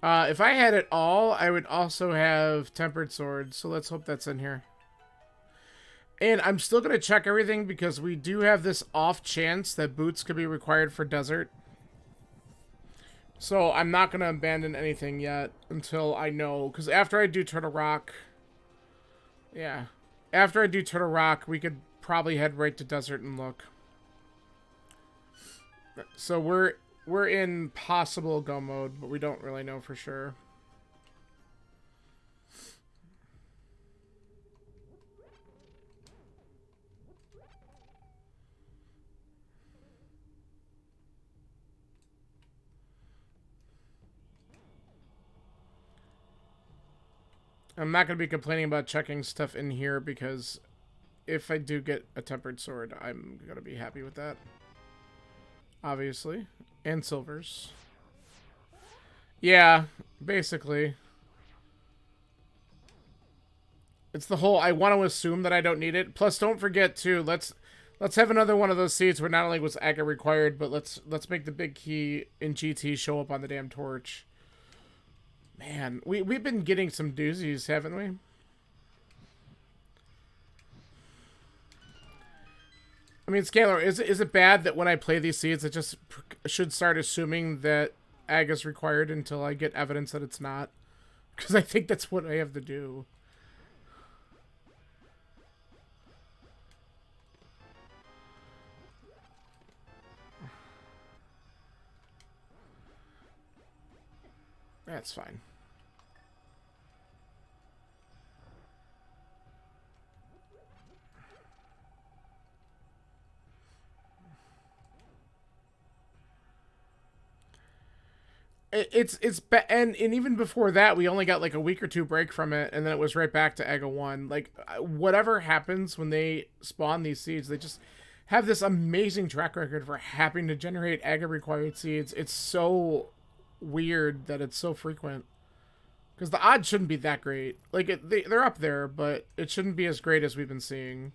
If I had it all, I would also have Tempered Sword, so let's hope that's in here. And I'm still going to check everything because we do have this off chance that boots could be required for desert. So I'm not going to abandon anything yet until I know, because after I do Turtle Rock, yeah, after I do Turtle Rock, we could probably head right to desert and look. So we're in possible go mode, but we don't really know for sure. I'm not going to be complaining about checking stuff in here because if I do get a Tempered Sword, I'm going to be happy with that. Obviously. And silvers. Yeah, basically. It's the whole, I want to assume that I don't need it. Plus, don't forget, too, let's have another one of those seeds where not only was Aga required, but let's make the big key in GT show up on the damn torch. Man, we've been getting some doozies, haven't we? I mean, Scalar, is it bad that when I play these seeds, I just should start assuming that Aga's required until I get evidence that it's not? Because I think that's what I have to do. That's fine. And even before that, we only got like a week or two break from it, and then it was right back to Aga 1. Like, whatever happens when they spawn these seeds, they just have this amazing track record for having to generate Aga required seeds. It's so weird that it's so frequent. Because the odds shouldn't be that great. Like, they're up there, but it shouldn't be as great as we've been seeing.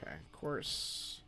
Okay, of course.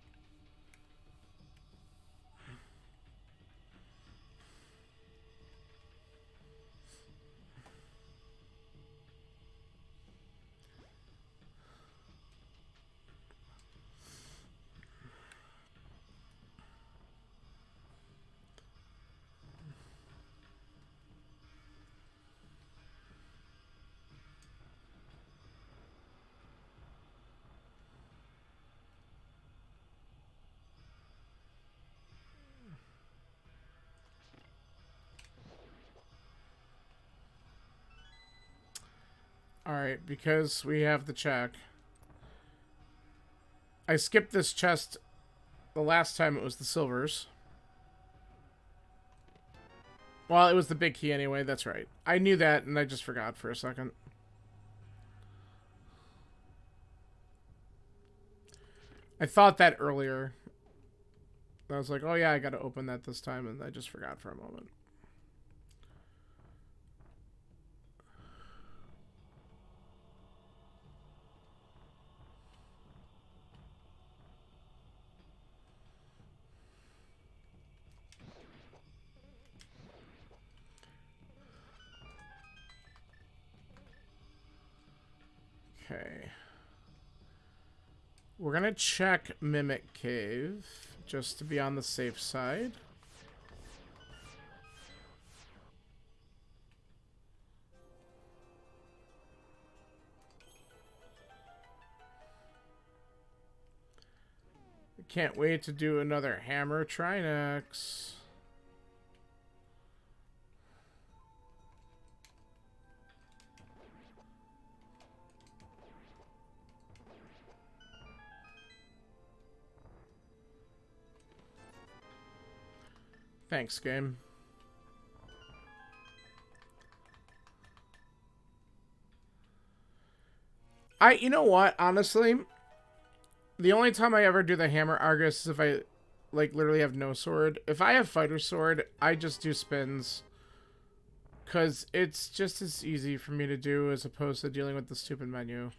Alright, because we have the check. I skipped this chest the last time it was the silvers. Well, it was the big key anyway, that's right. I knew that, and I just forgot for a second. I thought that earlier. I was like, oh yeah, I gotta open that this time, and I just forgot for a moment. Okay. We're gonna check Mimic Cave, just to be on the safe side. Can't wait to do another Hammer Trinex. Thanks, game. You know what, honestly, the only time I ever do the Hammer Argus is if I, like, literally have no sword. If I have Fighter Sword, I just do spins. Because it's just as easy for me to do as opposed to dealing with the stupid menu.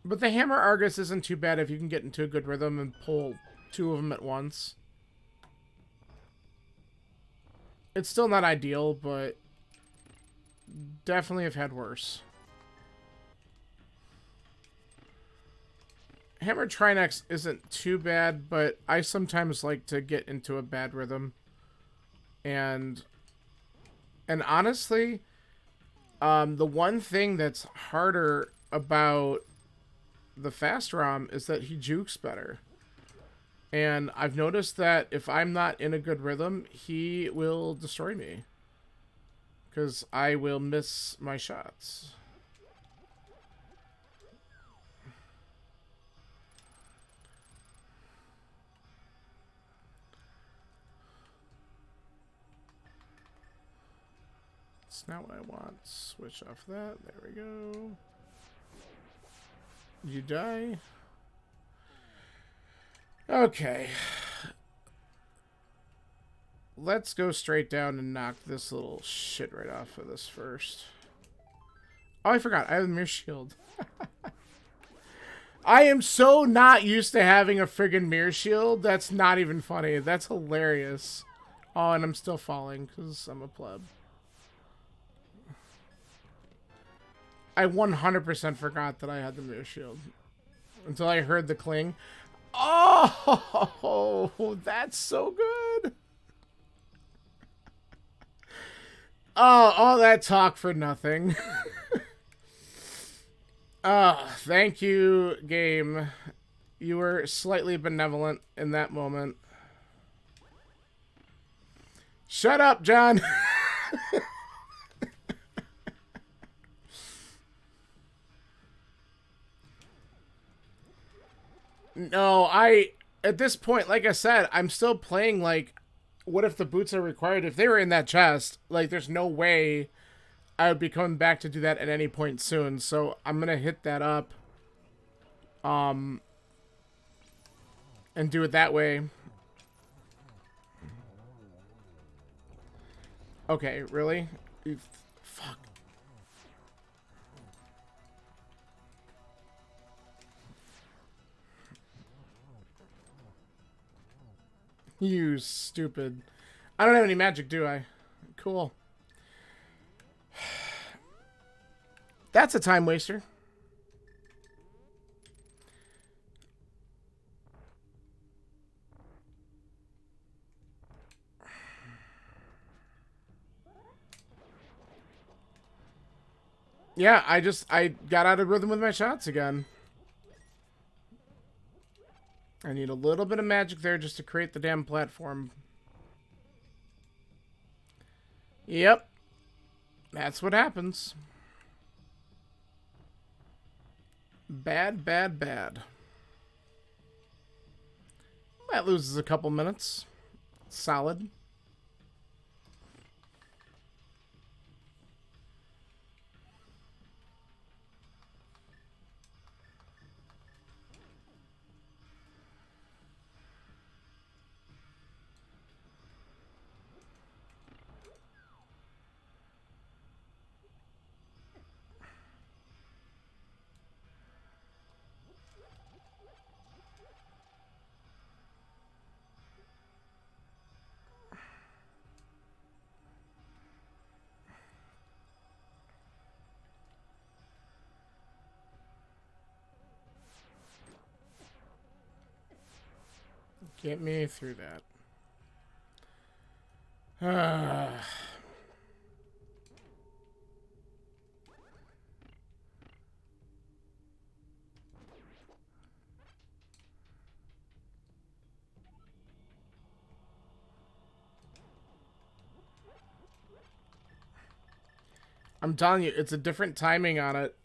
But the Hammer Argus isn't too bad if you can get into a good rhythm and pull two of them at once. It's still not ideal, but definitely have had worse. Hammer Trinex isn't too bad, but I sometimes like to get into a bad rhythm. And honestly, the one thing that's harder about the Fast ROM is that he jukes better. And I've noticed that if I'm not in a good rhythm, he will destroy me. Because I will miss my shots. That's not what I want. Switch off that. There we go. Did you die? Okay. Let's go straight down and knock this little shit right off of this first. Oh, I forgot. I have a mirror shield. I am so not used to having a friggin' mirror shield. That's not even funny. That's hilarious. Oh, and I'm still falling because I'm a pleb. I 100% forgot that I had the mirror shield until I heard the cling. Oh, that's so good. Oh, all that talk for nothing. Thank you, game. You were slightly benevolent in that moment. Shut up, John. No, at this point, like I said, I'm still playing like, what if the boots are required? If they were in that chest, like, there's no way I would be coming back to do that at any point soon. So I'm gonna hit that up, and do it that way. Okay, really? Fuck. You stupid. I don't have any magic, do I? Cool. That's a time waster. Yeah, I got out of rhythm with my shots again. I need a little bit of magic there just to create the damn platform. Yep. That's what happens. Bad, bad, bad. That loses a couple minutes. Solid. Get me through that. I'm telling you, it's a different timing on it.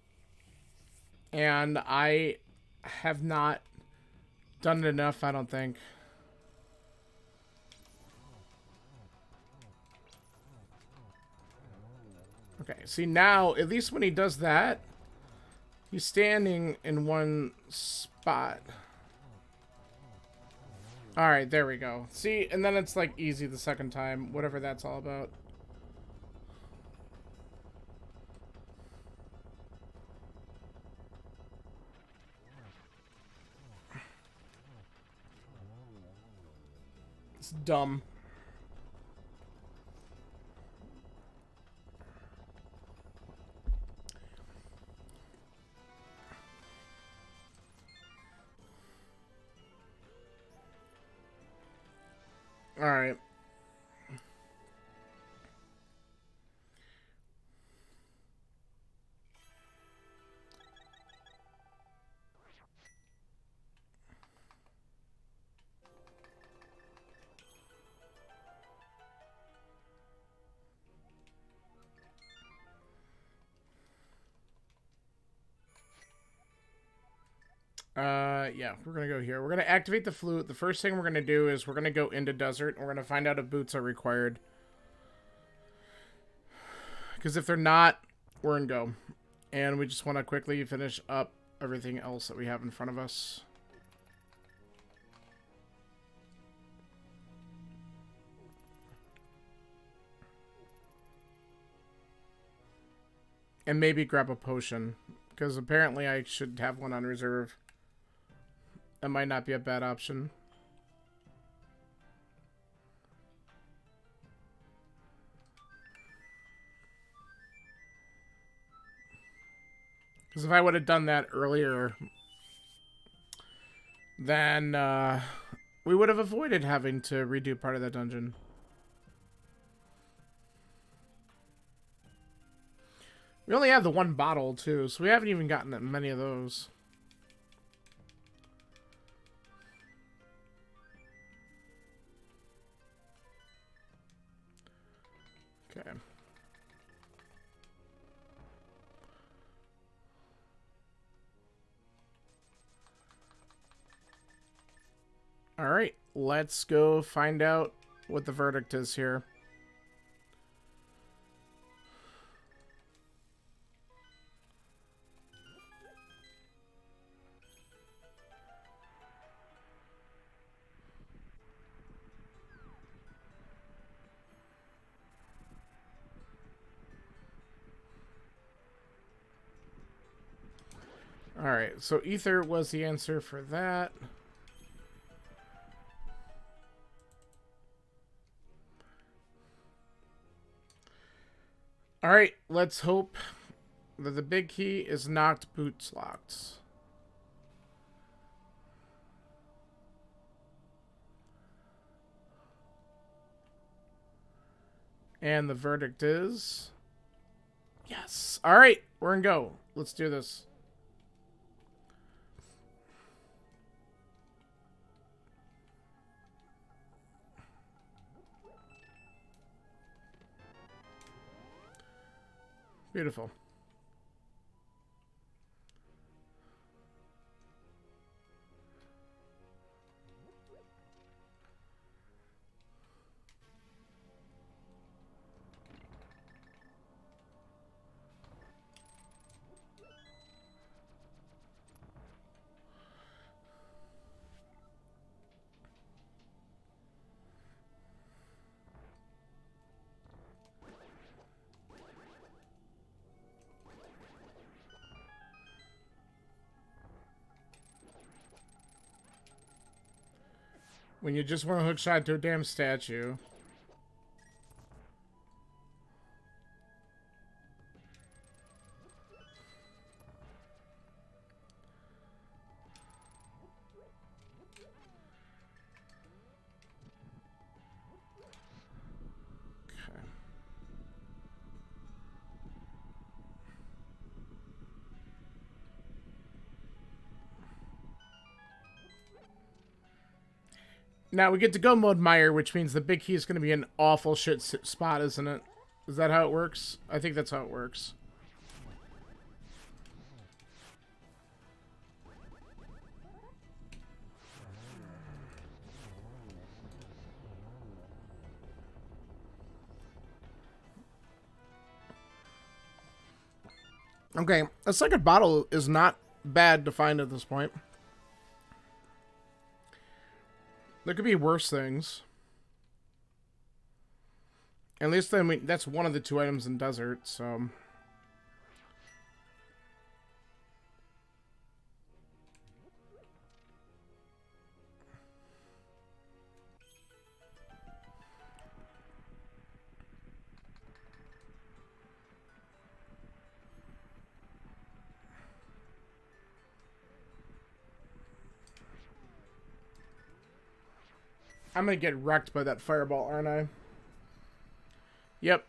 And I have not done it enough, I don't think. Okay, see now, at least when he does that, he's standing in one spot. Alright, there we go. See, and then it's like easy the second time, whatever that's all about. It's dumb. Alright. Yeah, we're gonna go here. We're gonna activate the flute. The first thing we're gonna do is we're gonna go into desert, and we're gonna find out if boots are required. Because if they're not, we're in go. And we just want to quickly finish up everything else that we have in front of us. And maybe grab a potion. Because apparently I should have one on reserve. That might not be a bad option. Because if I would have done that earlier, then we would have avoided having to redo part of that dungeon. We only have the one bottle, too, so we haven't even gotten that many of those. Okay. Alright, let's go find out what the verdict is here. Alright, so ether was the answer for that. Alright, let's hope that the big key is not boots locked. And the verdict is... yes. Alright, we're in go. Let's do this. Beautiful. When you just want to hook shot to a damn statue. Now we get to go mode Meyer, which means the big key is going to be an awful shit spot, isn't it? Is that how it works? I think that's how it works. Okay, a second bottle is not bad to find at this point. There could be worse things. At least then that's one of the two items in desert, so... I'm gonna get wrecked by that fireball, aren't I? Yep.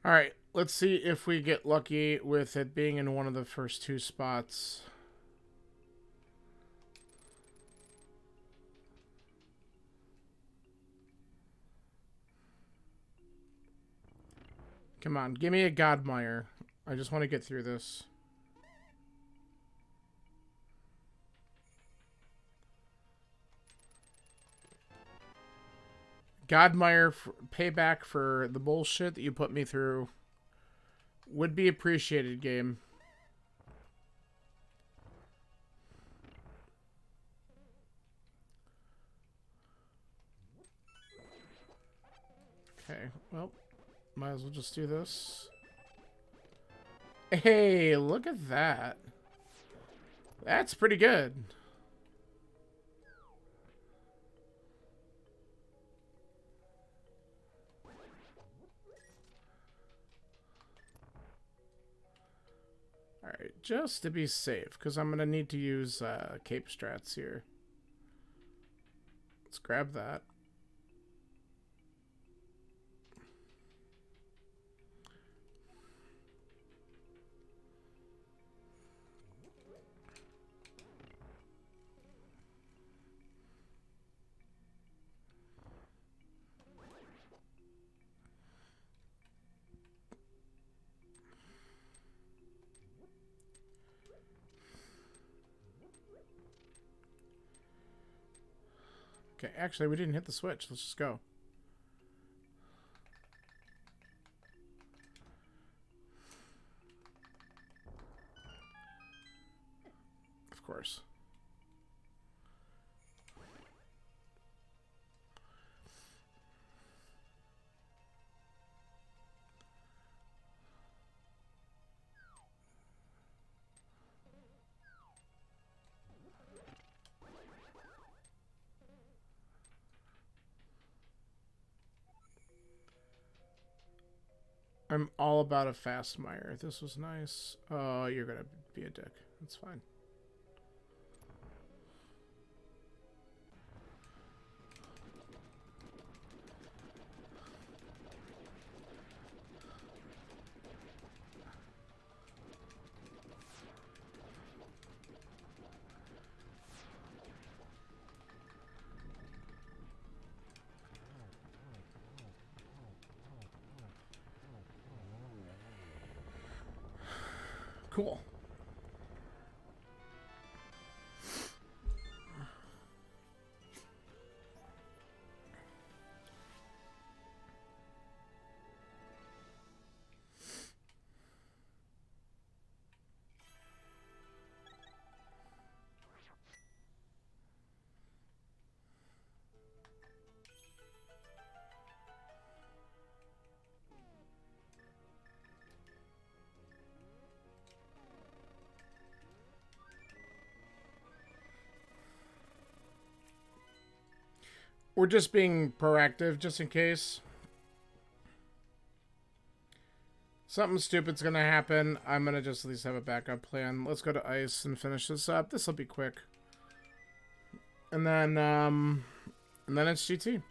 Alright, let's see if we get lucky with it being in one of the first two spots. Come on, give me a Godmire. I just want to get through this. Godmire, payback for the bullshit that you put me through would be appreciated, game. Okay, well, might as well just do this. Hey, look at that. That's pretty good. Alright, just to be safe, because I'm going to need to use cape strats here. Let's grab that. Okay, actually, we didn't hit the switch. Let's just go. Of course. I'm all about a fast mire. This was nice. Oh, you're gonna be a dick. That's fine. Cool. We're just being proactive, just in case. Something stupid's gonna happen. I'm gonna just at least have a backup plan. Let's go to ice and finish this up. This'll be quick. And then it's GT.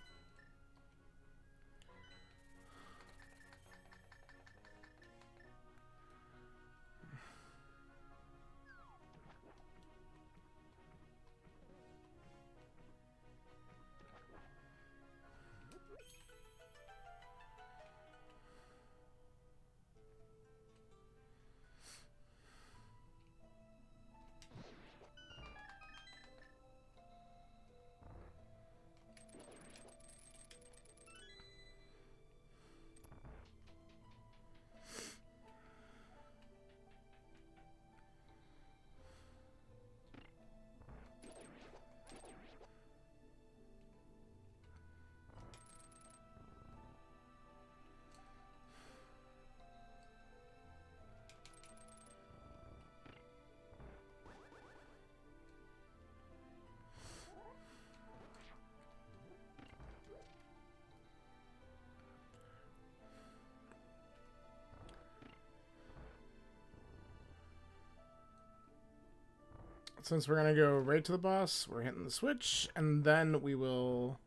since we're going to go right to the boss, we're hitting the switch, and then we will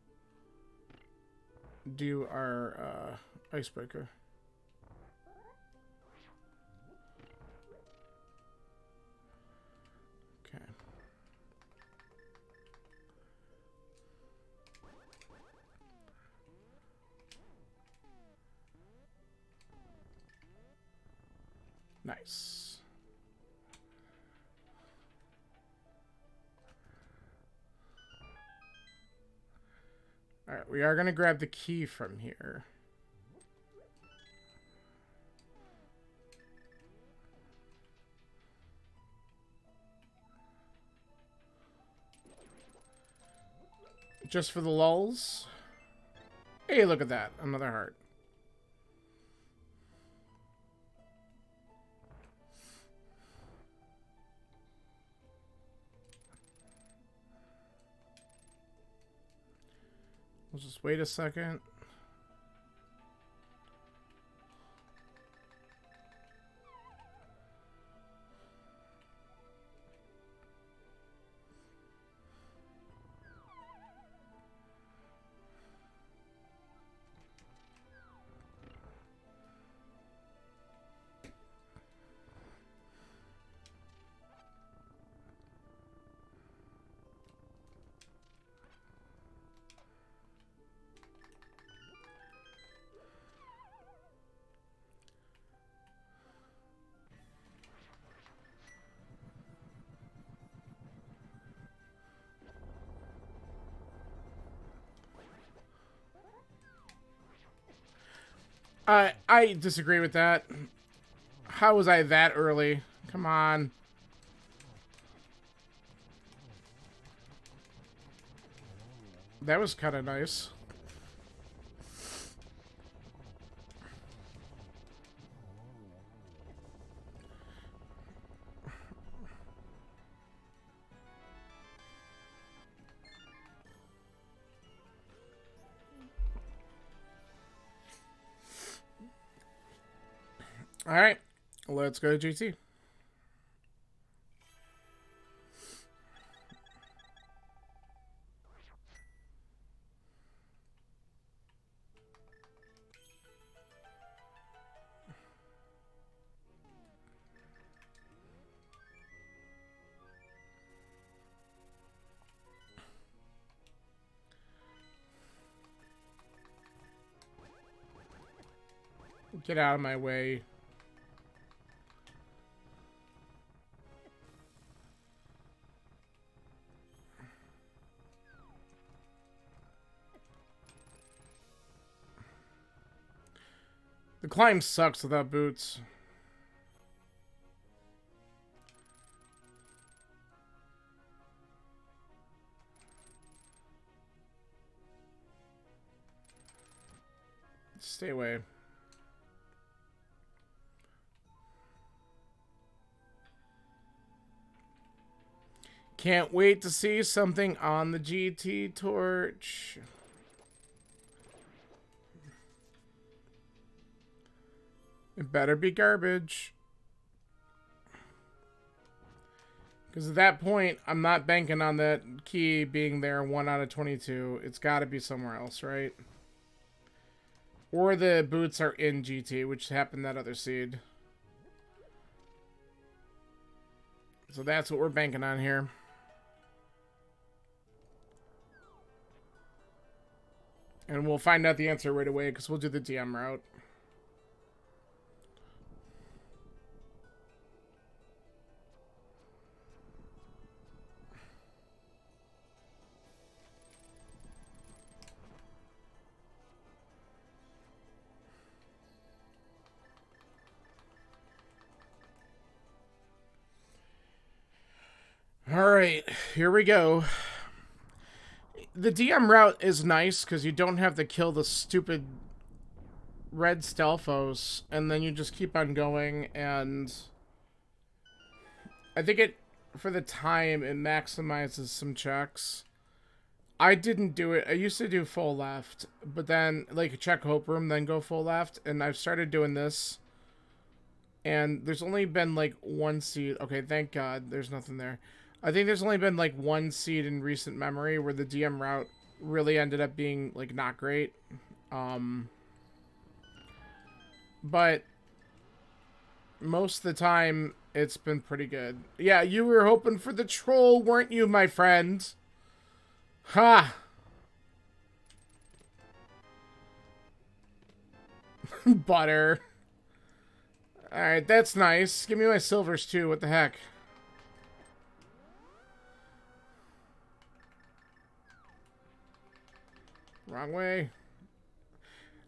do our icebreaker. Okay. Nice. Alright, we are going to grab the key from here. Just for the lulz. Hey, look at that. Another heart. We'll just wait a second. I disagree with that. How was I that early? Come on. That was kind of nice. All right, let's go to GT. Get out of my way. The climb sucks without boots. Stay away. Can't wait to see something on the GT torch. It better be garbage. Because at that point, I'm not banking on that key being there 1 out of 22. It's got to be somewhere else, right? Or the boots are in GT, which happened that other seed. So that's what we're banking on here. And we'll find out the answer right away, because we'll do the DM route. Alright, here we go. The DM route is nice because you don't have to kill the stupid red Stelphos, and then you just keep on going, and I think for the time, it maximizes some checks. I didn't do it. I used to do full left, but then, like, check Hope Room, then go full left, and I've started doing this, and there's only been, like, 1 seed. Okay, thank God, there's nothing there. I think there's only been like one seed in recent memory where the DM route really ended up being like not great. Um, but most of the time it's been pretty good. Yeah, you were hoping for the troll, weren't you, my friend? Ha! Butter. Alright, that's nice. Give me my silvers too, what the heck? Wrong way.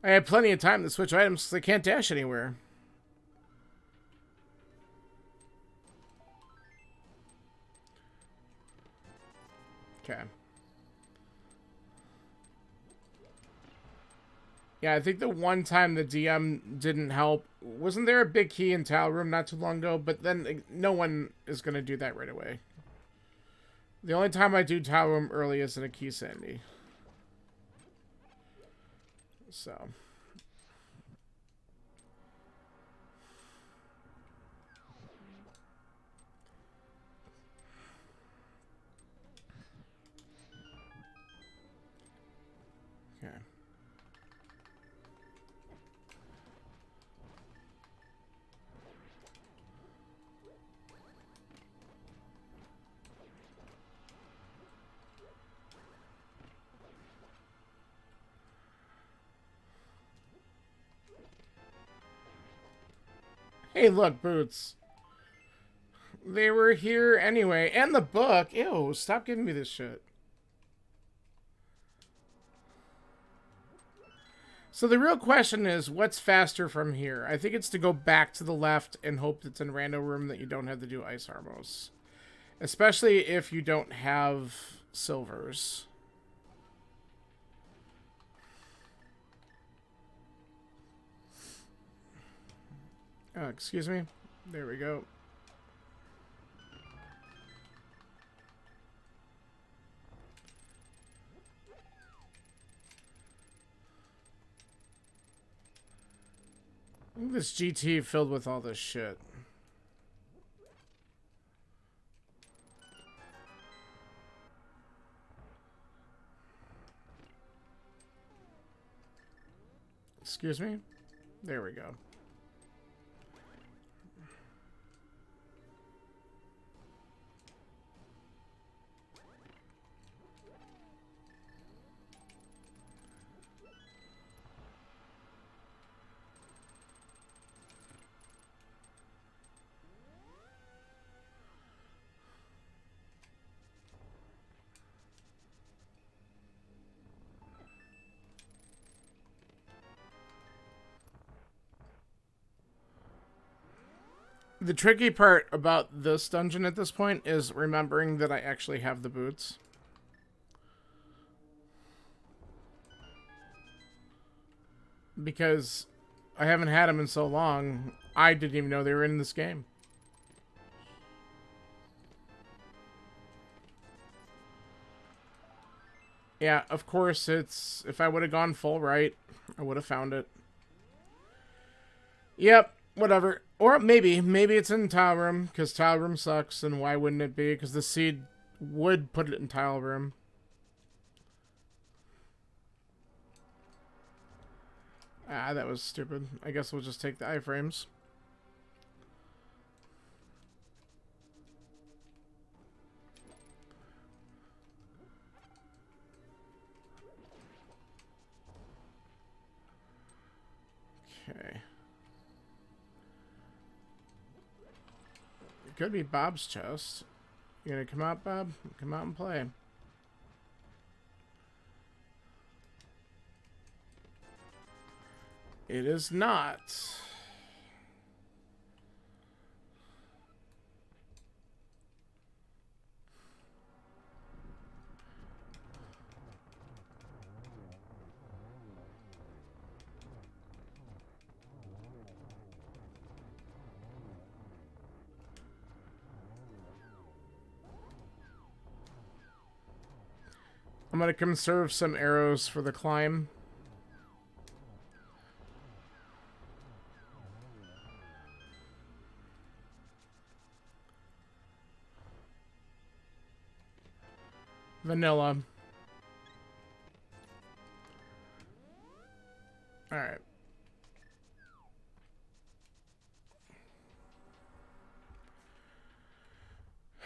I had plenty of time to switch items because I can't dash anywhere. Okay. Yeah, I think the one time the DM didn't help, wasn't there a big key in Tile Room not too long ago? But then no one is going to do that right away. The only time I do Tile Room early is in a key sandy. So. Okay. Hey, look, boots. They were here anyway. And the book. Ew, stop giving me this shit. So the real question is, what's faster from here? I think it's to go back to the left and hope it's in rando room that you don't have to do ice armos. Especially if you don't have silvers. Excuse me. There we go. Look at this GT filled with all this shit. Excuse me? There we go. The tricky part about this dungeon at this point is remembering that I actually have the boots. Because I haven't had them in so long, I didn't even know they were in this game. Yeah, of course, it's... If I would have gone full right, I would have found it. Yep, whatever. Or maybe it's in Tile Room, because Tile Room sucks, and why wouldn't it be? Because the seed would put it in Tile Room. Ah, that was stupid. I guess we'll just take the iframes. Okay. It could be Bob's chest. You gonna come out, Bob? Come out and play. It is not. I'm gonna conserve some arrows for the climb. Vanilla. Alright.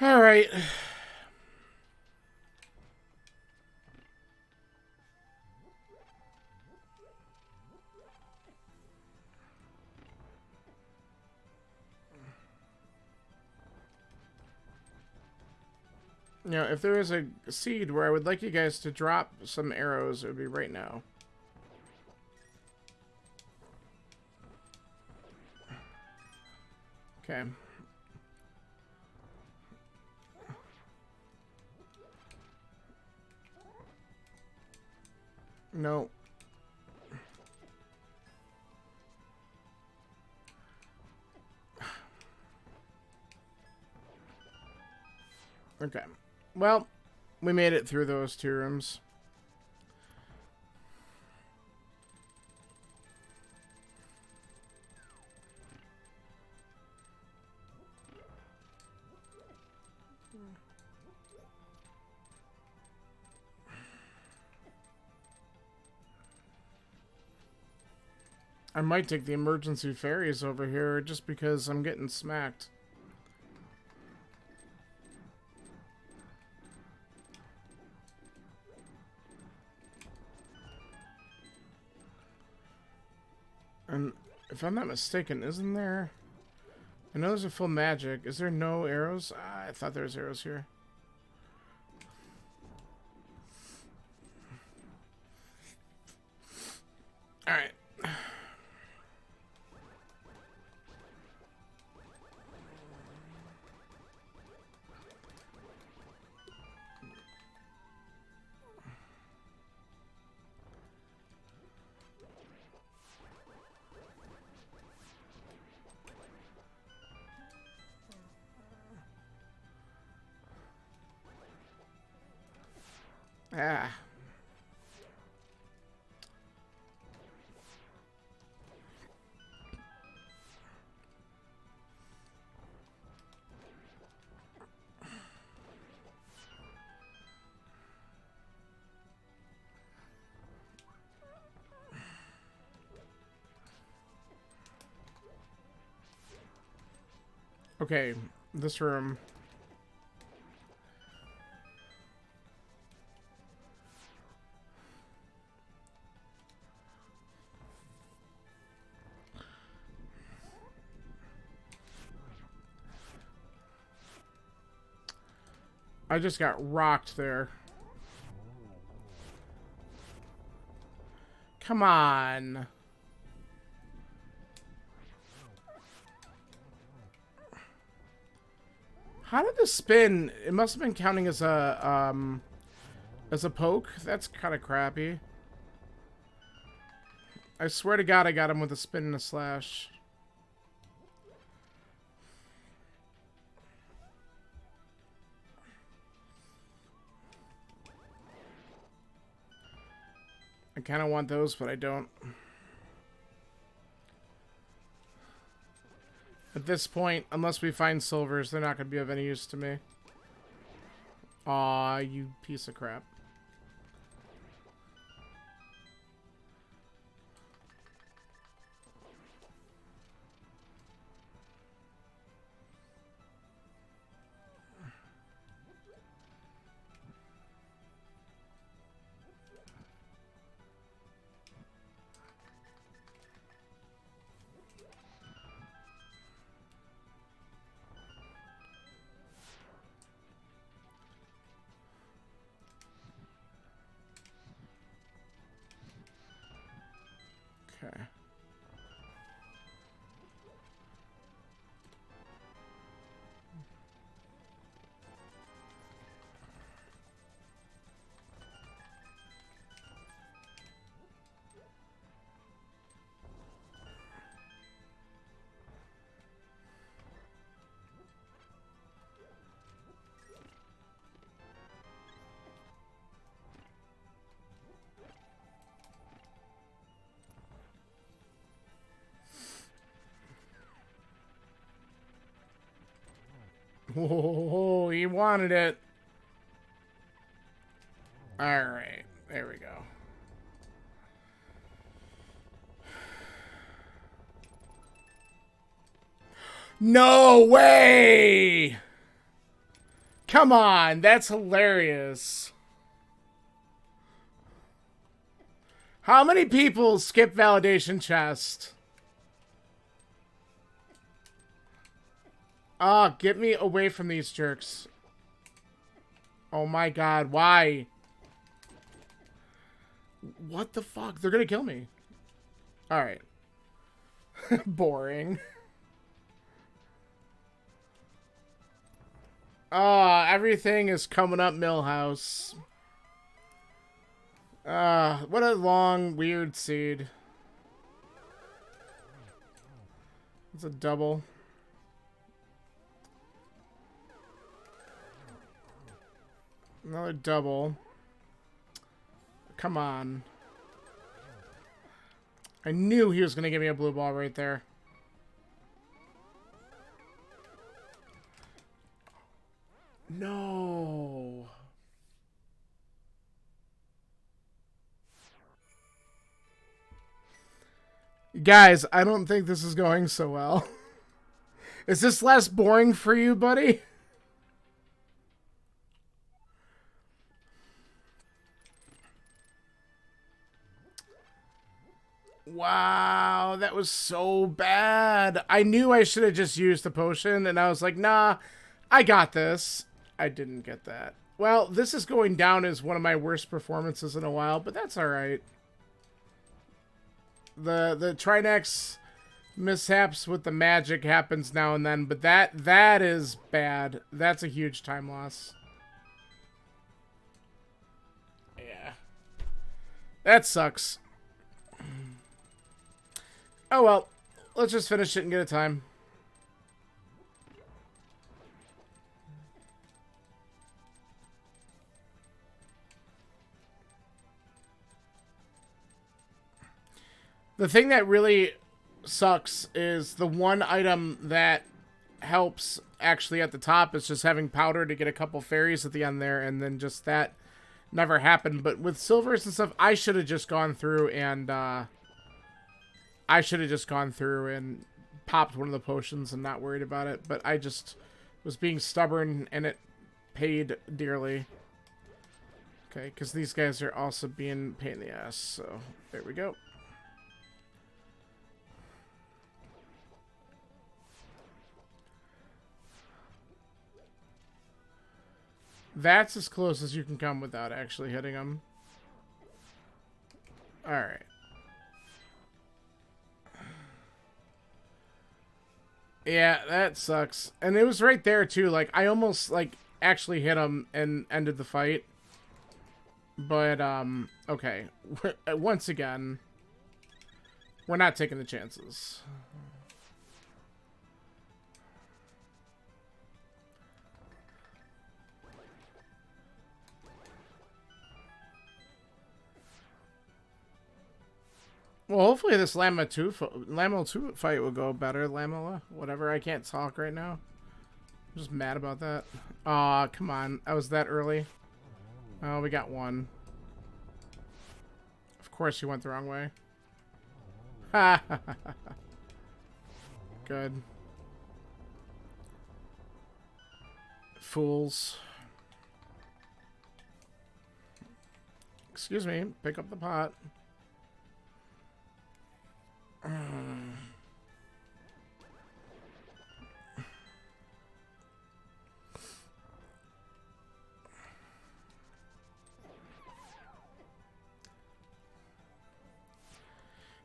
Alright. You know, if there is a seed where I would like you guys to drop some arrows, it would be right now. Okay. No. Okay. Well, we made it through those 2 rooms. I might take the emergency ferries over here just because I'm getting smacked. And if I'm not mistaken, isn't there... I know there's a full magic. Is there no arrows? Ah, I thought there was arrows here. Alright. Ah. Okay, this room. I just got rocked there. Come on. How did this spin? It must have been counting as a poke. That's kind of crappy. I swear to God, I got him with a spin and a slash. I kind of want those, but I don't. At this point, unless we find silvers, they're not going to be of any use to me. Aw, you piece of crap. Okay. Oh, he wanted it. Alright, there we go. No way! Come on, that's hilarious. How many people skip validation chest? Ah, get me away from these jerks. Oh my god, why? What the fuck? They're gonna kill me. Alright. Boring. Everything is coming up Millhouse. What a long, weird seed. It's a double. Another double. Come on. I knew he was going to give me a blue ball right there. No. Guys, I don't think this is going so well. Is this less boring for you, buddy? Wow, that was so bad. I knew I should have just used the potion, and I was like, nah, I got this. I didn't get that. Well, this is going down as one of my worst performances in a while, but that's alright. The Trinex mishaps with the magic happens now and then, but that is bad. That's a huge time loss. Yeah. That sucks. Oh well, let's just finish it and get a time. The thing that really sucks is the one item that helps actually at the top is just having powder to get a couple fairies at the end there, and then just that never happened. But with silvers and stuff, I should have just gone through and popped one of the potions and not worried about it. But I just was being stubborn, and it paid dearly. Okay, because these guys are also being pain in the ass. So there we go. That's as close as you can come without actually hitting them. Alright. Yeah, that sucks. And it was right there, too. Like, I almost, like, actually hit him and ended the fight. But, okay. Once again, we're not taking the chances. Well, hopefully this Lama 2 fight will go better. Lamola, whatever. I can't talk right now. I'm just mad about that. Aw, come on. I was that early. Oh, we got one. Of course you went the wrong way. Ha ha ha ha. Good. Fools. Excuse me. Pick up the pot.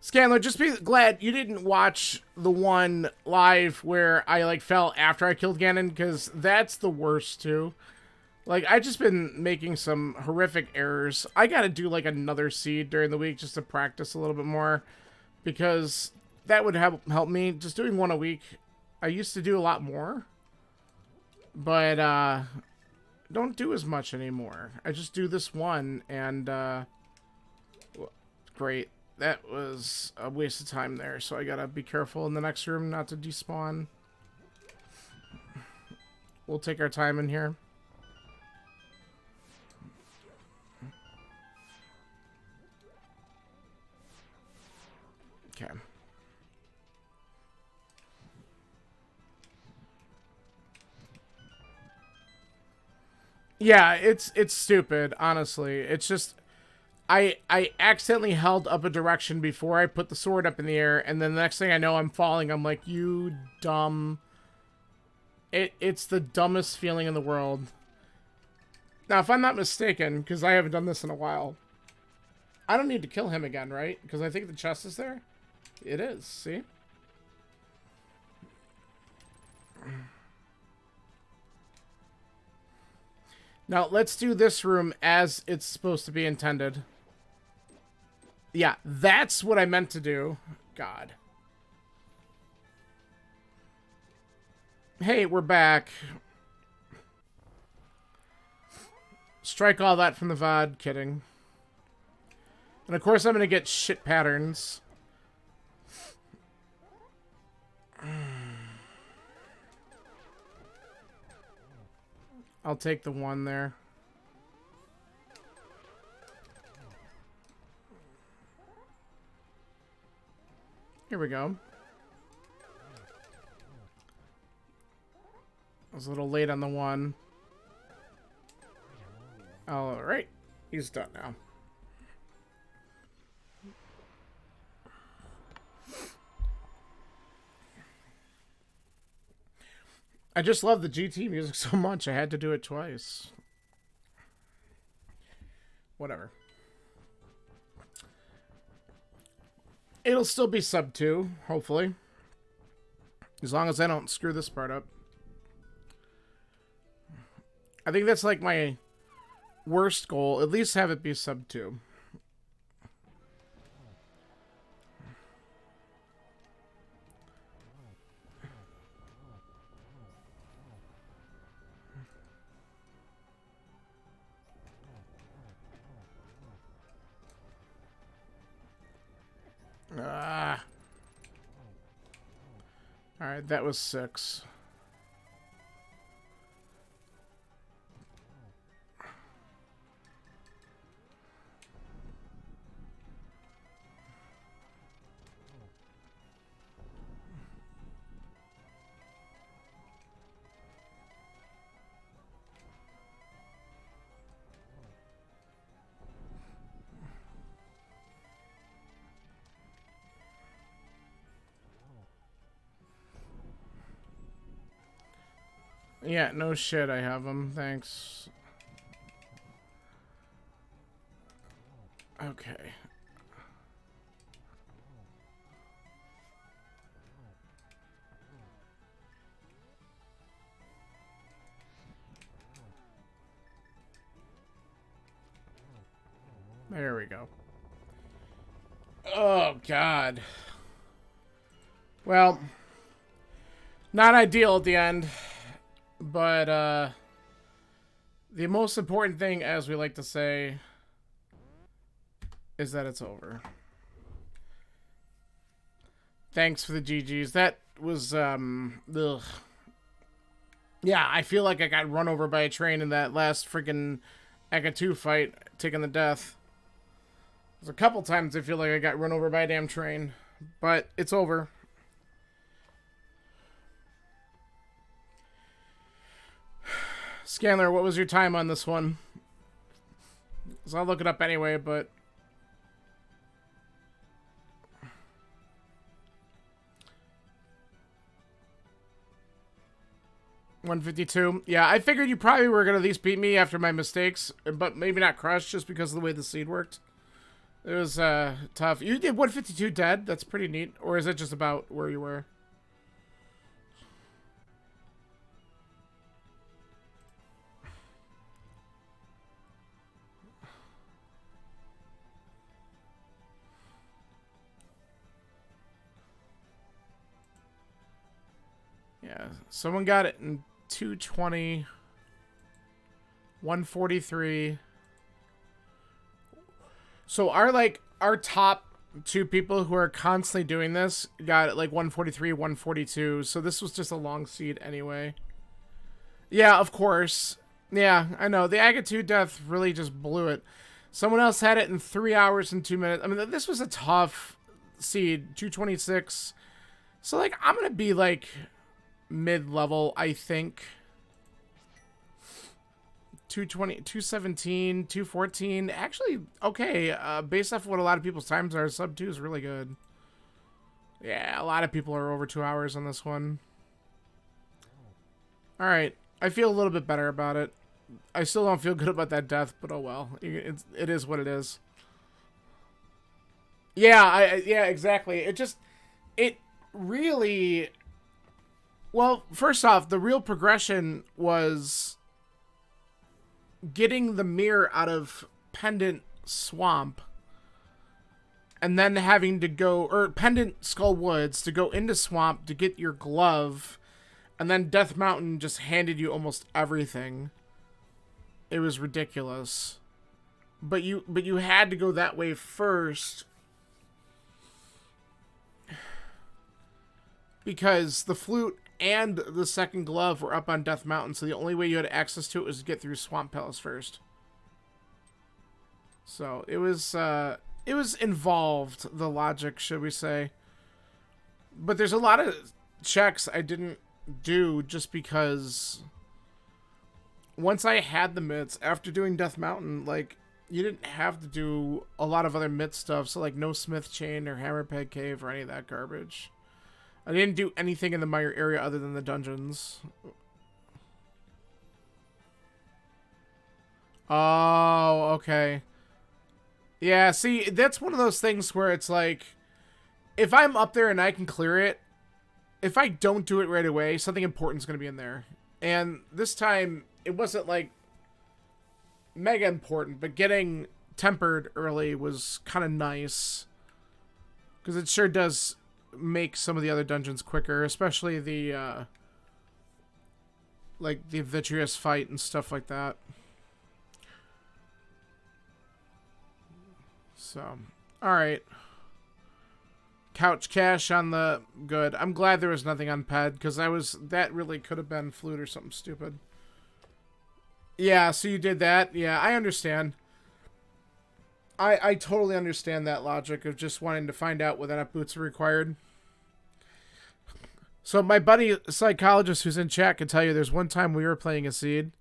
Scanler, just be glad you didn't watch the one live where I, like, fell after I killed Ganon, because that's the worst, too. Like, I've just been making some horrific errors. I gotta do, like, another seed during the week just to practice a little bit more, because that would help me. Just doing one a week. I used to do a lot more, but don't do as much anymore. I just do this one, and great. That was a waste of time there, so I gotta be careful in the next room not to despawn. We'll take our time in here. Okay. Yeah, it's stupid, honestly. It's just I accidentally held up a direction before I put the sword up in the air, and then the next thing I know I'm falling. I'm like, you dumb. It's the dumbest feeling in the world. Now, if I'm not mistaken, because I haven't done this in a while, I don't need to kill him again, right? Because I think the chest is there. It is, see? Now, let's do this room as it's supposed to be intended. Yeah, that's what I meant to do. God. Hey, we're back. Strike all that from the VOD. Kidding. And of course I'm going to get shit patterns. I'll take the one there. Here we go. I was a little late on the one. Alright. He's done now. I just love the GT music so much, I had to do it twice. Whatever. It'll still be sub 2, hopefully. As long as I don't screw this part up. I think that's like my worst goal. At least have it be sub 2. Alright, that was 6. Yeah, no shit, I have them. Thanks. Okay. There we go. Oh, God. Well, not ideal at the end. But, the most important thing, as we like to say, is that it's over. Thanks for the GGs. That was, ugh. Yeah, I feel like I got run over by a train in that last freaking Eka 2 fight, taking the death. There's a couple times I feel like I got run over by a damn train. But it's over. Scanner, what was your time on this one? So I'll look it up anyway, but... 152. Yeah, I figured you probably were going to at least beat me after my mistakes, but maybe not crush just because of the way the seed worked. It was tough. You did 152 dead. That's pretty neat. Or is it just about where you were? Yeah, someone got it in 220, 143. So our top 2 people who are constantly doing this got it like 143, 142. So this was just a long seed anyway. Yeah, of course. Yeah, I know. The Eka 2 death really just blew it. Someone else had it in 3 hours and 2 minutes. I mean, this was a tough seed, 226. So, like, I'm going to be, like, mid-level, I think. 220, 217, 214. Actually, okay. Based off of what a lot of people's times are, sub 2 is really good. Yeah, a lot of people are over 2 hours on this one. Alright. I feel a little bit better about it. I still don't feel good about that death, but oh well. It is what it is. Yeah, yeah, exactly. It really... Well, first off, the real progression was getting the mirror out of Pendant Swamp and then having to go, or Pendant Skull Woods, to go into Swamp to get your glove, and then Death Mountain just handed you almost everything. It was ridiculous. But you had to go that way first because the flute and the second glove were up on Death Mountain, so the only way you had access to it was to get through Swamp Palace first. So it was involved, the logic, should we say. But there's a lot of checks I didn't do just because once I had the mitts, after doing Death Mountain, like, you didn't have to do a lot of other mitt stuff, so like no Smith Chain or Hammerpeg Cave or any of that garbage. I didn't do anything in the Mire area other than the dungeons. Oh, okay. Yeah, see, that's one of those things where it's like, if I'm up there and I can clear it, if I don't do it right away, something important is going to be in there. And this time, it wasn't like mega important, but getting tempered early was kind of nice. Because it sure does make some of the other dungeons quicker, especially the, like, the Vitreous fight and stuff like that. So, alright. Couch cash on the good. I'm glad there was nothing on Ped, because that really could have been flute or something stupid. Yeah, so you did that. Yeah, I understand. I totally understand that logic of just wanting to find out whether or not boots are required. So my buddy psychologist who's in chat can tell you there's one time we were playing a seed.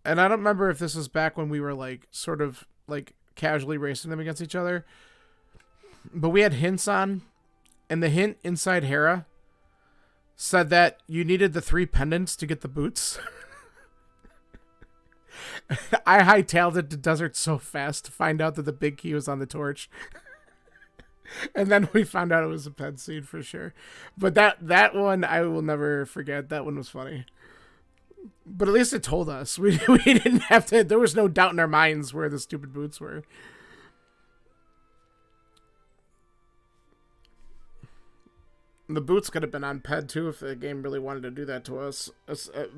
And I don't remember if this was back when we were like sort of like casually racing them against each other. But we had hints on, and the hint inside Hera said that you needed the 3 pendants to get the boots. I hightailed it to desert so fast to find out that the big key was on the torch. And then we found out it was a ped seed for sure. But that one I will never forget. That one was funny. But at least it told us. We didn't have to, there was no doubt in our minds where the stupid boots were. The boots could have been on Ped too if the game really wanted to do that to us.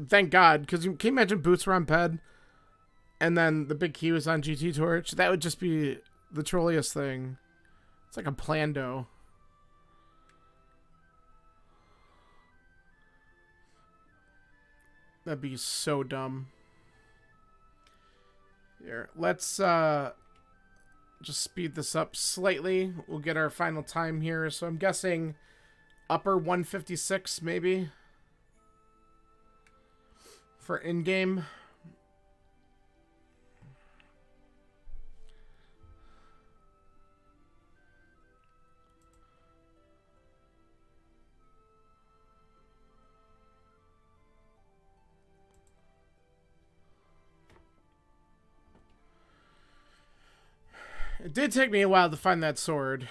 Thank God, because can you imagine boots were on Ped and then the big key was on GT Torch? That would just be the trolliest thing. It's like a Plando. That'd be so dumb. Here, let's just speed this up slightly. We'll get our final time here. So I'm guessing upper 156 maybe for in-game. It did take me a while to find that sword.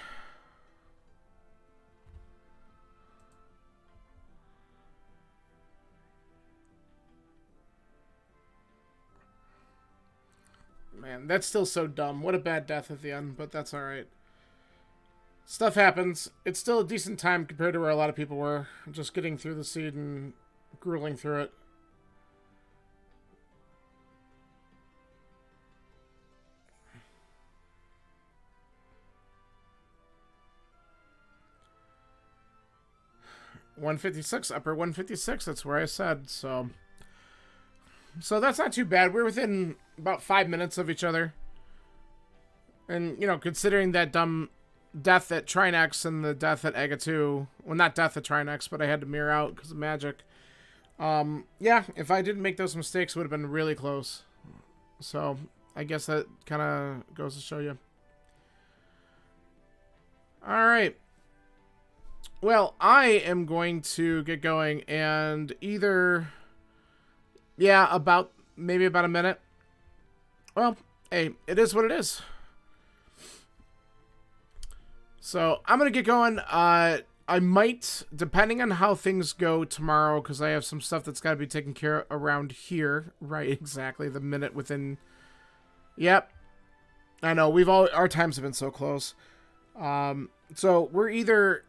Man, that's still so dumb. What a bad death at the end, but that's alright. Stuff happens. It's still a decent time compared to where a lot of people were. Just getting through the seed and grueling through it. $156, upper 156, that's where I said, so that's not too bad. We're within about 5 minutes of each other. And, you know, considering that dumb death at Trinex and the death at Agatu. Well, not death at Trinex, but I had to mirror out because of magic. Yeah, if I didn't make those mistakes, it would have been really close. So, I guess that kind of goes to show you. Alright. Well, I am going to get going and either... Yeah, maybe about a minute. Well, hey, it is what it is. So, I'm going to get going. I might, depending on how things go tomorrow, because I have some stuff that's got to be taken care of around here. Right, exactly. The minute within... Yep. I know, our times have been so close. So, we're either...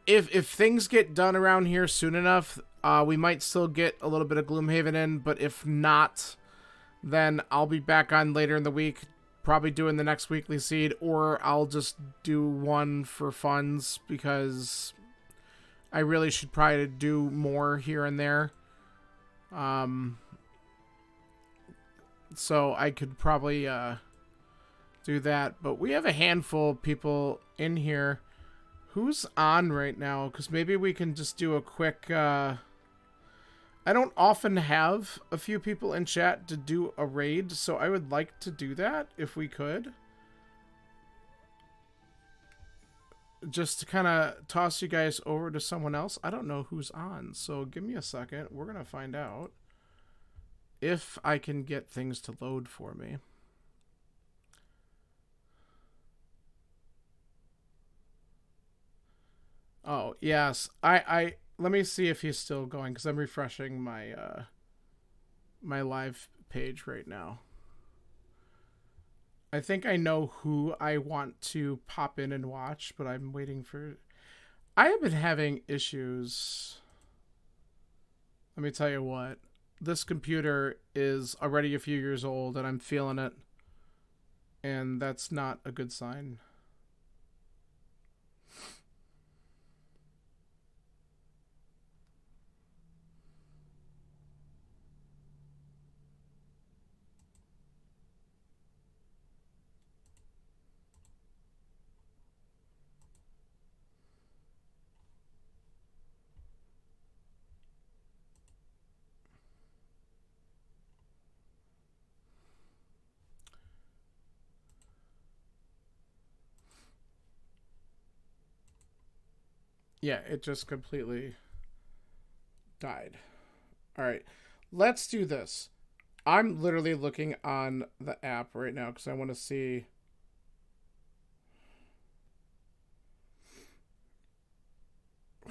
If things get done around here soon enough, we might still get a little bit of Gloomhaven in, but if not, then I'll be back on later in the week, probably doing the next weekly seed, or I'll just do one for funds, because I really should probably do more here and there. So I could probably do that, but we have a handful of people in here. Who's on right now? Because maybe we can just do a quick... I don't often have a few people in chat to do a raid, so I would like to do that if we could. Just to kind of toss you guys over to someone else. I don't know who's on, so give me a second. We're going to find out if I can get things to load for me. Oh, yes. I let me see if he's still going, because I'm refreshing my my live page right now. I think I know who I want to pop in and watch, but I'm waiting for... I have been having issues. Let me tell you what. This computer is already a few years old, and I'm feeling it. And that's not a good sign. Yeah, it just completely died. All right, let's do this. I'm literally looking on the app right now because I want to see...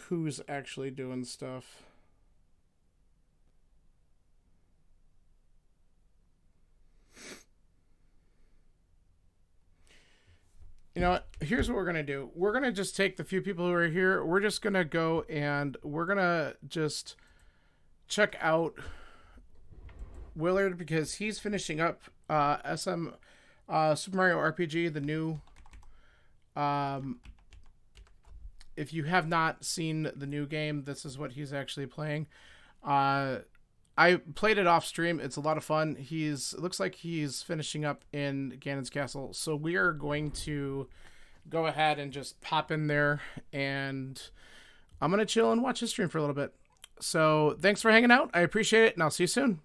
who's actually doing stuff. You know what? Here's what we're going to do. We're going to just take the few people who are here. We're just going to go and we're going to just check out Willard, because he's finishing up Super Mario RPG, the new... if you have not seen the new game, this is what he's actually playing. I played it off stream. It's a lot of fun. It looks like he's finishing up in Ganon's Castle. So we are going to go ahead and just pop in there, and I'm going to chill and watch his stream for a little bit. So thanks for hanging out. I appreciate it, and I'll see you soon.